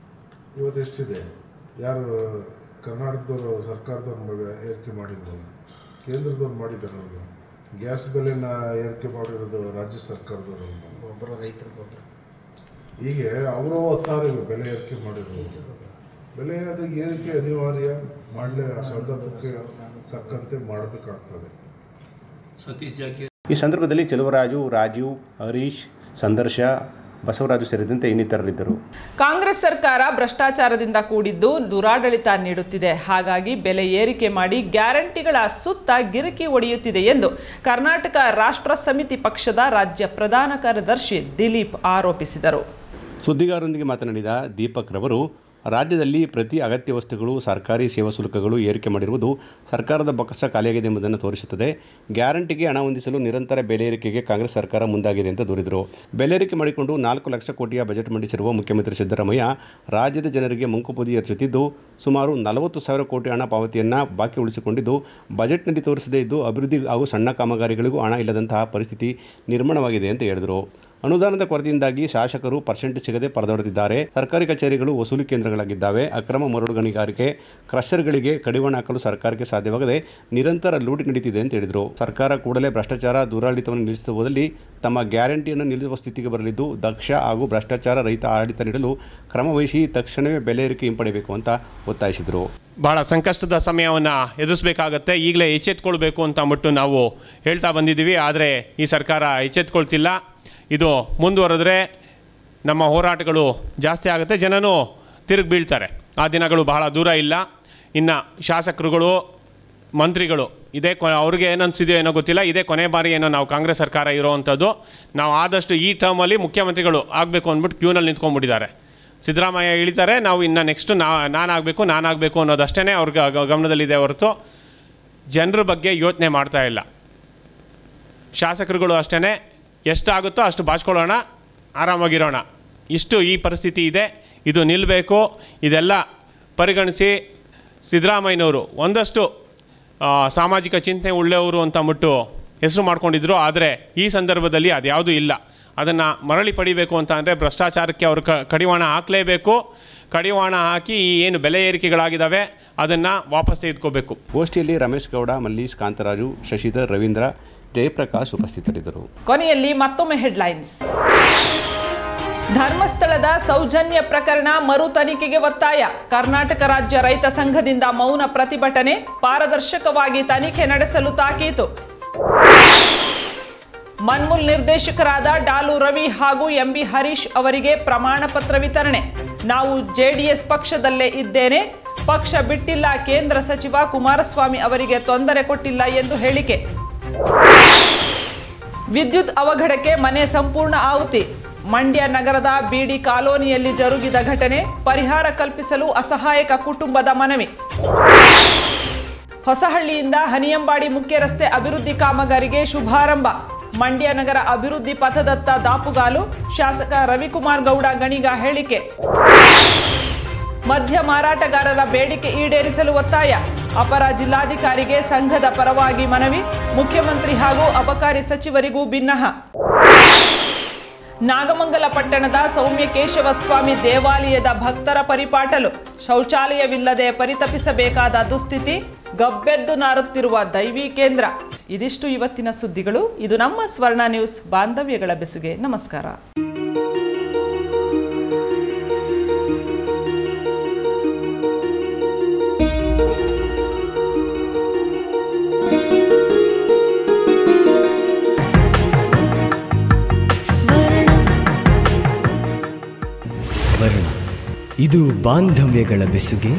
ಇವತ್ತು ಎಷ್ಟಿದೆ? ಯಾರು ಕರ್ನಾಟಕದವರು ಸರ್ಕಾರದವ್ರು ಏರಿಕೆ ಮಾಡಿಲ್ಲ, ಕೇಂದ್ರದವ್ರು ಮಾಡಿದ್ದಾರೆ. ಅವರು ಗ್ಯಾಸ್ ಬೆಲೆನ ಏರಿಕೆ ಮಾಡಿರೋದು ರಾಜ್ಯ ಸರ್ಕಾರದವರು, ಒಬ್ಬರ ರೈತರು ಗೊಬ್ಬರ. ಹೀಗೆ ಅವರು ಒತ್ತಾರೆ ಬೆಲೆ ಏರಿಕೆ ಮಾಡಿರೋದು. ಬೆಲೆ ಅದು ಏರಿಕೆ ಅನಿವಾರ್ಯ, ಮಾಡಲೇ ಆ ಸಂದರ್ಭಕ್ಕೆ ತಕ್ಕಂತೆ ಮಾಡಬೇಕಾಗ್ತದೆ. ಸತೀಶ್ ಜಾರಕಿಹೊಳಿ ಈ ಸಂದರ್ಭದಲ್ಲಿ ಚೆಲುವರಾಜು, ರಾಜೀವ್, ಹರೀಶ್, ಸಂದರ್ಶ, ಬಸವರಾಜು ಸೇರಿದಂತೆ ಇನ್ನಿತರರಿದ್ದರು. ಕಾಂಗ್ರೆಸ್ ಸರ್ಕಾರ ಭ್ರಷ್ಟಾಚಾರದಿಂದ ಕೂಡಿದ್ದು ದುರಾಡಳಿತ ನೀಡುತ್ತಿದೆ, ಹಾಗಾಗಿ ಬೆಲೆ ಏರಿಕೆ ಮಾಡಿ ಗ್ಯಾರಂಟಿಗಳ ಸುತ್ತ ಗಿರಿಕಿ ಹೊಡೆಯುತ್ತಿದೆ ಎಂದು ಕರ್ನಾಟಕ ರಾಷ್ಟ್ರ ಸಮಿತಿ ಪಕ್ಷದ ರಾಜ್ಯ ಪ್ರಧಾನ ಕಾರ್ಯದರ್ಶಿ ದಿಲೀಪ್ ಆರೋಪಿಸಿದರು. ಸುದ್ದಿಗಾರರೊಂದಿಗೆ ಮಾತನಾಡಿದ ದೀಪಕ್ ರವರು, ರಾಜ್ಯದಲ್ಲಿ ಪ್ರತಿ ಅಗತ್ಯ ವಸ್ತುಗಳು, ಸರ್ಕಾರಿ ಸೇವಾ ಶುಲ್ಕಗಳು ಏರಿಕೆ ಮಾಡಿರುವುದು ಸರ್ಕಾರದ ಬೊಕ್ಕಸ ಖಾಲಿಯಾಗಿದೆ ಎಂಬುದನ್ನು ತೋರಿಸುತ್ತದೆ. ಗ್ಯಾರಂಟಿಗೆ ಹಣ ಹೊಂದಿಸಲು ನಿರಂತರ ಬೆಲೆ ಏರಿಕೆಗೆ ಕಾಂಗ್ರೆಸ್ ಸರ್ಕಾರ ಮುಂದಾಗಿದೆ ಅಂತ ದೂರಿದರು. ಬೆಲೆ ಏರಿಕೆ ಮಾಡಿಕೊಂಡು 4 ಲಕ್ಷ ಕೋಟಿಯ ಬಜೆಟ್ ಮಂಡಿಸಿರುವ ಮುಖ್ಯಮಂತ್ರಿ ಸಿದ್ದರಾಮಯ್ಯ ರಾಜ್ಯದ ಜನರಿಗೆ ಮಂಕುಪುದಿ ಎರಚುತ್ತಿದ್ದು ಸುಮಾರು 40,000 ಕೋಟಿ ಹಣ ಪಾವತಿಯನ್ನು ಬಾಕಿ ಉಳಿಸಿಕೊಂಡಿದ್ದು ಬಜೆಟ್ನಲ್ಲಿ ತೋರಿಸದೇ ಇದ್ದು ಅಭಿವೃದ್ಧಿ ಹಾಗೂ ಸಣ್ಣ ಕಾಮಗಾರಿಗಳಿಗೂ ಹಣ ಇಲ್ಲದಂತಹ ಪರಿಸ್ಥಿತಿ ನಿರ್ಮಾಣವಾಗಿದೆ ಅಂತ ಹೇಳಿದರು. ಅನುದಾನದ ಕೊರತೆಯಿಂದಾಗಿ ಶಾಸಕರು ಪರ್ಸೆಂಟ್ ಸಿಗದೆ ಪರದಾಡುತ್ತಿದ್ದಾರೆ. ಸರ್ಕಾರಿ ಕಚೇರಿಗಳು ವಸೂಲಿ ಕೇಂದ್ರಗಳಾಗಿದ್ದಾವೆ. ಅಕ್ರಮ ಮರಳು ಗಣಿಗಾರಿಕೆ, ಕ್ರಷರ್ಗಳಿಗೆ ಕಡಿವಾಣ ಹಾಕಲು ಸರ್ಕಾರಕ್ಕೆ ಸಾಧ್ಯವಾಗದೆ ನಿರಂತರ ಲೂಟಿ ನಡೀತಿದೆ ಅಂತ ಹೇಳಿದರು. ಸರ್ಕಾರ ಕೂಡಲೇ ಭ್ರಷ್ಟಾಚಾರ, ದುರಾಡಳಿತವನ್ನು ನಿಲ್ಲಿಸುವ ಹೋದಲ್ಲಿ ತಮ್ಮ ಗ್ಯಾರಂಟಿಯನ್ನು ನಿಲ್ಲಿಸುವ ಸ್ಥಿತಿಗೆ ಬರಲಿದ್ದು ದಕ್ಷ ಹಾಗೂ ಭ್ರಷ್ಟಾಚಾರ ರಹಿತ ಆಡಳಿತ ನೀಡಲು ಕ್ರಮ ವಹಿಸಿ ತಕ್ಷಣವೇ ಬೆಲೆ ಏರಿಕೆ ಹಿಂಪಡೆಯಬೇಕು ಅಂತ ಒತ್ತಾಯಿಸಿದರು. ಭಾಳ ಸಂಕಷ್ಟದ ಸಮಯವನ್ನು ಎದುರಿಸಬೇಕಾಗತ್ತೆ, ಈಗಲೇ ಎಚ್ಚೆತ್ಕೊಳ್ಬೇಕು ಅಂತ ಅಂದ್ಬಿಟ್ಟು ನಾವು ಹೇಳ್ತಾ ಬಂದಿದ್ದೀವಿ. ಆದರೆ ಈ ಸರ್ಕಾರ ಎಚ್ಚೆತ್ಕೊಳ್ತಿಲ್ಲ. ಇದು ಮುಂದುವರೆದ್ರೆ ನಮ್ಮ ಹೋರಾಟಗಳು ಜಾಸ್ತಿ ಆಗುತ್ತೆ, ಜನನೂ ತಿರುಗಿ ಬೀಳ್ತಾರೆ. ಆ ದಿನಗಳು ಬಹಳ ದೂರ ಇಲ್ಲ. ಇನ್ನು ಶಾಸಕರುಗಳು, ಮಂತ್ರಿಗಳು ಇದೇ ಅವ್ರಿಗೆ ಏನನ್ಸಿದೆಯೋ ಏನೋ ಗೊತ್ತಿಲ್ಲ, ಇದೇ ಕೊನೆ ಬಾರಿ ಏನೋ ನಾವು ಕಾಂಗ್ರೆಸ್ ಸರ್ಕಾರ ಇರೋವಂಥದ್ದು. ನಾವು ಆದಷ್ಟು ಈ ಟರ್ಮಲ್ಲಿ ಮುಖ್ಯಮಂತ್ರಿಗಳು ಆಗಬೇಕು ಅಂದ್ಬಿಟ್ಟು ಕ್ಯೂನಲ್ಲಿ ನಿಂತ್ಕೊಂಡ್ಬಿಟ್ಟಿದ್ದಾರೆ. ಸಿದ್ದರಾಮಯ್ಯ ಇಳಿತಾರೆ, ನಾವು ಇನ್ನು ನೆಕ್ಸ್ಟು ನಾನಾಗಬೇಕು ಅನ್ನೋದಷ್ಟೇ ಅವ್ರಿಗೆ ಗಮನದಲ್ಲಿದೆ ಹೊರತು ಜನರ ಬಗ್ಗೆ ಯೋಚನೆ ಮಾಡ್ತಾ ಇಲ್ಲ. ಶಾಸಕರುಗಳು ಅಷ್ಟೇ, ಎಷ್ಟಾಗುತ್ತೋ ಅಷ್ಟು ಬಾಚ್ಕೊಳ್ಳೋಣ, ಆರಾಮಾಗಿರೋಣ, ಇಷ್ಟು ಈ ಪರಿಸ್ಥಿತಿ ಇದೆ. ಇದು ನಿಲ್ಲಬೇಕು. ಇದೆಲ್ಲ ಪರಿಗಣಿಸಿ ಸಿದ್ದರಾಮಯ್ಯನವರು ಒಂದಷ್ಟು ಸಾಮಾಜಿಕ ಚಿಂತನೆ ಉಳ್ಳವರು ಅಂತ ಅಂದ್ಬಿಟ್ಟು ಹೆಸರು ಮಾಡ್ಕೊಂಡಿದ್ರು. ಆದರೆ ಈ ಸಂದರ್ಭದಲ್ಲಿ ಅದ್ಯಾವುದೂ ಇಲ್ಲ. ಅದನ್ನು ಮರಳಿ ಪಡಿಬೇಕು ಅಂತ ಅಂದರೆ ಭ್ರಷ್ಟಾಚಾರಕ್ಕೆ ಅವರು ಕಡಿವಾಣ ಹಾಕಲೇಬೇಕು. ಕಡಿವಾಣ ಹಾಕಿ ಈ ಏನು ಬೆಲೆ ಏರಿಕೆಗಳಾಗಿದ್ದಾವೆ ಅದನ್ನು ವಾಪಸ್ ತೆಗೆದುಕೋಬೇಕು. ಗೋಷ್ಠಿಯಲ್ಲಿ ರಮೇಶ್ ಗೌಡ, ಮಲ್ಲೀಶ್, ಕಾಂತರಾಜು, ಶಶಿಧರ್, ರವೀಂದ್ರ, ಜಯಪ್ರಕಾಶ್ ಉಪಸ್ಥಿತರಿದ್ದರು. ಕೊನೆಯಲ್ಲಿ ಮತ್ತೊಮ್ಮೆ ಹೆಡ್ಲೈನ್ಸ್. ಧರ್ಮಸ್ಥಳದ ಸೌಜನ್ಯ ಪ್ರಕರಣ ಮರು ತನಿಖೆಗೆ ಒತ್ತಾಯ. ಕರ್ನಾಟಕ ರಾಜ್ಯ ರೈತ ಸಂಘದಿಂದ ಮೌನ ಪ್ರತಿಭಟನೆ. ಪಾರದರ್ಶಕವಾಗಿ ತನಿಖೆ ನಡೆಸಲು ತಾಕೀತು. ಮನ್ಮೂಲ್ ನಿರ್ದೇಶಕರಾದ ಡಾಲು ರವಿ ಹಾಗೂ ಎಂಬಿ ಹರೀಶ್ ಅವರಿಗೆ ಪ್ರಮಾಣ ಪತ್ರ ವಿತರಣೆ. ನಾವು ಜೆಡಿಎಸ್ ಪಕ್ಷದಲ್ಲೇ ಇದ್ದೇನೆ, ಪಕ್ಷ ಬಿಟ್ಟಿಲ್ಲ. ಕೇಂದ್ರ ಸಚಿವ ಕುಮಾರಸ್ವಾಮಿ ಅವರಿಗೆ ತೊಂದರೆ ಕೊಟ್ಟಿಲ್ಲ ಎಂದು ಹೇಳಿಕೆ. ವಿದ್ಯುತ್ ಅವಘಡಕ್ಕೆ ಮನೆ ಸಂಪೂರ್ಣ ಆಹುತಿ. ಮಂಡ್ಯ ನಗರದ ಬಿಡಿ ಕಾಲೋನಿಯಲ್ಲಿ ಜರುಗಿದ ಘಟನೆ. ಪರಿಹಾರ ಕಲ್ಪಿಸಲು ಅಸಹಾಯಕ ಕುಟುಂಬದ ಮನವಿ. ಹೊಸಹಳ್ಳಿಯಿಂದ ಹನಿಯಂಬಾಡಿ ಮುಖ್ಯ ರಸ್ತೆ ಅಭಿವೃದ್ಧಿ ಕಾಮಗಾರಿಗೆ ಶುಭಾರಂಭ. ಮಂಡ್ಯ ನಗರ ಅಭಿವೃದ್ಧಿ ಪಥದತ್ತ ದಾಪುಗಾಲು. ಶಾಸಕ ರವಿಕುಮಾರ್ ಗೌಡ ಗಣಿಗ ಹೇಳಿಕೆ. ಮದ್ಯ ಮಾರಾಟಗಾರರ ಬೇಡಿಕೆ ಈಡೇರಿಸಲು ಒತ್ತಾಯ. ಅಪರ ಜಿಲ್ಲಾಧಿಕಾರಿಗೆ ಸಂಘದ ಪರವಾಗಿ ಮನವಿ. ಮುಖ್ಯಮಂತ್ರಿ ಹಾಗೂ ಅಬಕಾರಿ ಸಚಿವರಿಗೂ ಭಿನ್ನಹ. ನಾಗಮಂಗಲ ಪಟ್ಟಣದ ಸೌಮ್ಯಕೇಶವ ಸ್ವಾಮಿ ದೇವಾಲಯದ ಭಕ್ತರ ಪರಿಪಾಟಲು. ಶೌಚಾಲಯವಿಲ್ಲದೆ ಪರಿತಪಿಸಬೇಕಾದ ದುಸ್ಥಿತಿ. ಗಬ್ಬೆದ್ದು ನಾರುತ್ತಿರುವ ದೈವಿ ಕೇಂದ್ರ. ಇದಿಷ್ಟು ಇವತ್ತಿನ ಸುದ್ದಿಗಳು. ಇದು ನಮ್ಮ ಸ್ವರ್ಣ ನ್ಯೂಸ್. ಬಾಂಧವ್ಯಗಳ ಬೆಸುಗೆ ನಮಸ್ಕಾರ. ಇದು ಬಾಂಧವ್ಯಗಳ ಬೆಸುಗೆ